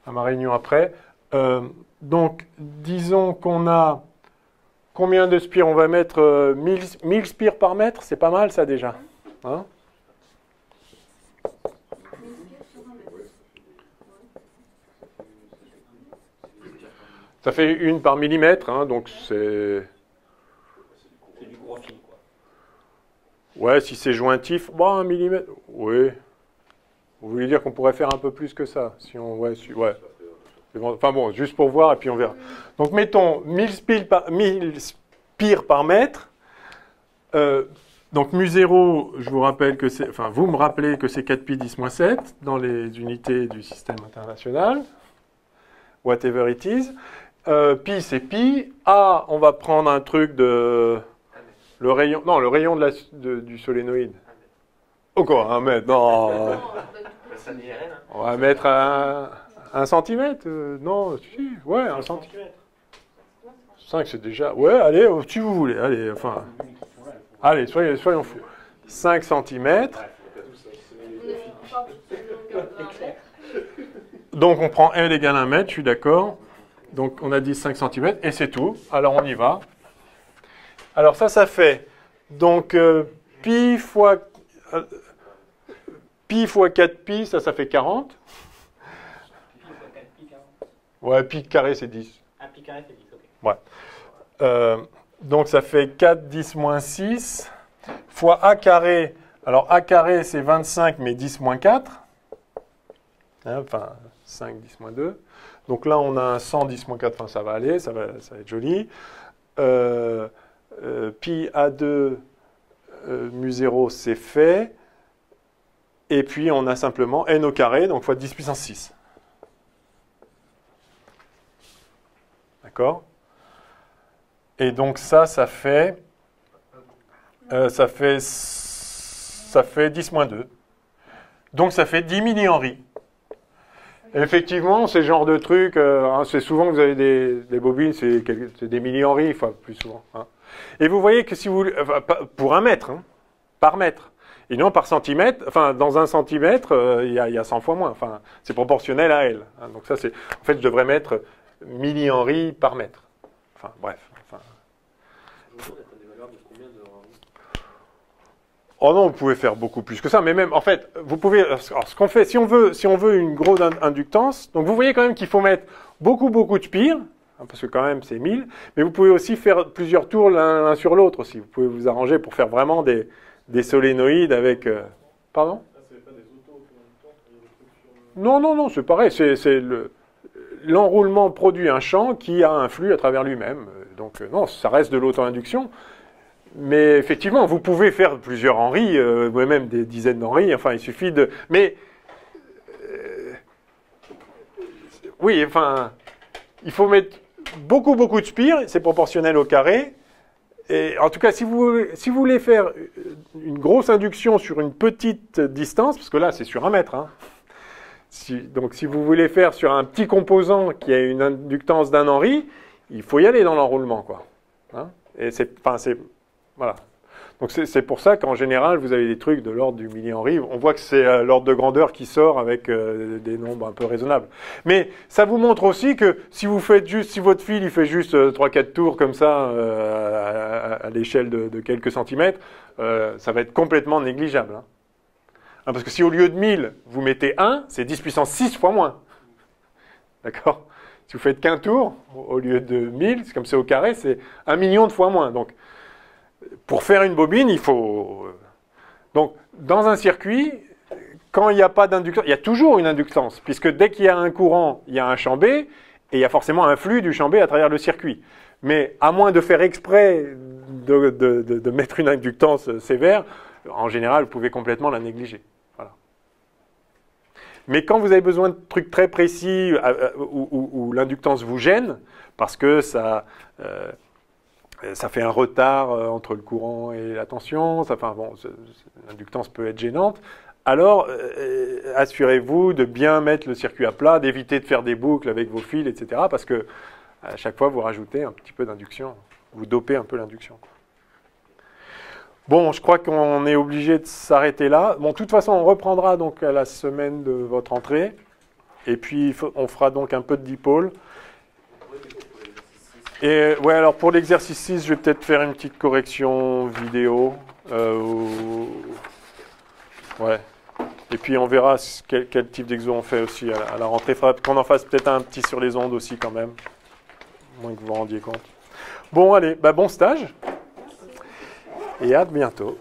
Speaker 1: à ma réunion après. Donc, disons qu'on a Combien de spires on va mettre 1000 spires par mètre, c'est pas mal ça déjà. Hein? Ça fait 1 par millimètre, hein, donc c'est...
Speaker 3: C'est du gros fil, quoi.
Speaker 1: Ouais, si c'est jointif, bon, 1 millimètre, oui. Vous voulez dire qu'on pourrait faire un peu plus que ça, si on... Ouais, enfin bon, juste pour voir, et puis on verra. Donc mettons 1000 spires par mètre. Donc mu0, je vous rappelle que c'est... Enfin, vous me rappelez que c'est 4pi 10-7 dans les unités du système international. Whatever it is. Pi, c'est pi. A, on va prendre un truc de... Le rayon... Non, le rayon du solénoïde. Oh quoi, 1 mètre? Non.
Speaker 2: Ça n'y est rien. Hein.
Speaker 1: On va mettre 1 centimètre. Non, si. Ouais, 1 centimètre. 5, c'est déjà... Ouais, allez, si vous voulez. Allez, enfin... Allez, soyons fous. 5 centimètres. Donc, on prend L égale 1 mètre, je suis d'accord. Donc, on a dit 5 cm, et c'est tout. Alors, on y va. Alors, ça fait... Donc, pi fois 4pi, ça fait 40.
Speaker 3: Pi fois 4 pi 40.
Speaker 1: Ouais, pi carré, c'est 10.
Speaker 3: Ah, pi carré, c'est 10, ok.
Speaker 1: Ouais. Donc, ça fait 4, 10 moins 6, fois a carré. Alors, a carré, c'est 25, mais 10 moins 4. Hein, enfin, 5, 10 moins 2. Donc là, on a un 100, 10 moins 4, enfin, ça va aller, ça va être joli. Pi A2 mu0, c'est fait. Et puis, on a simplement n au carré, donc fois 10 puissance 6. D'accord? Et donc ça fait 10 moins 2. Donc ça fait 10 millihenry. Effectivement, c'est le genre de truc, c'est souvent que vous avez des bobines, c'est des millihenry, enfin plus souvent. Hein. Et vous voyez que si vous... pour 1 mètre, hein, par mètre. Et non par centimètre, enfin dans 1 centimètre, il y a 100 fois moins. Enfin, c'est proportionnel à L. Hein. Donc ça, c'est... En fait, je devrais mettre millihenry par mètre. Enfin, bref. Oh non, vous pouvez faire beaucoup plus que ça, mais même, en fait, vous pouvez, alors ce qu'on fait, si on veut une grosse inductance, donc vous voyez quand même qu'il faut mettre beaucoup de spires, hein, parce que quand même c'est 1000, mais vous pouvez aussi faire plusieurs tours l'un sur l'autre aussi. Vous pouvez vous arranger pour faire vraiment des solénoïdes avec... Pardon ? Non, c'est pareil, l'enroulement produit un champ qui a un flux à travers lui-même, donc non, ça reste de l'auto-induction. Mais effectivement, vous pouvez faire plusieurs Henry, même des dizaines d'Henry, enfin il suffit de... Mais, oui, enfin, il faut mettre beaucoup de spires, c'est proportionnel au carré. Et en tout cas, si vous voulez faire une grosse induction sur une petite distance, parce que là c'est sur 1 mètre, hein, donc si vous voulez faire sur un petit composant qui a une inductance d'1 Henry, il faut y aller dans l'enroulement, quoi. Hein, et voilà. Donc c'est pour ça qu'en général, vous avez des trucs de l'ordre du millihenry. On voit que c'est l'ordre de grandeur qui sort avec des nombres un peu raisonnables. Mais ça vous montre aussi que si votre fil il fait juste 3-4 tours comme ça à l'échelle de quelques centimètres, ça va être complètement négligeable. Hein. Hein, parce que si au lieu de 1000, vous mettez 1, c'est 10 puissance 6 fois moins. D'accord ? Si vous faites qu'un tour, au lieu de 1000, comme c'est au carré, c'est 1 million de fois moins. Donc, pour faire une bobine, il faut... Donc, dans un circuit, quand il n'y a pas d'inductance, il y a toujours une inductance, puisque dès qu'il y a un courant, il y a un champ B, et il y a forcément un flux du champ B à travers le circuit. Mais à moins de faire exprès de mettre une inductance sévère, en général, vous pouvez complètement la négliger. Voilà. Mais quand vous avez besoin de trucs très précis, où l'inductance vous gêne, parce que ça fait un retard entre le courant et la tension, l'inductance peut être gênante, alors assurez-vous de bien mettre le circuit à plat, d'éviter de faire des boucles avec vos fils, etc. Parce que à chaque fois, vous rajoutez un petit peu d'induction, vous dopez un peu l'induction. Bon, je crois qu'on est obligé de s'arrêter là. Bon, de toute façon, on reprendra donc à la semaine de votre entrée, et puis on fera donc un peu de dipôle. Et ouais, alors pour l'exercice 6, je vais peut-être faire une petite correction vidéo. Ouais. Et puis on verra quel type d'exo on fait aussi à la rentrée. Il faudra qu'on en fasse peut-être un petit sur les ondes aussi quand même. Moins que vous vous rendiez compte. Bon, allez, bon stage. Et à bientôt.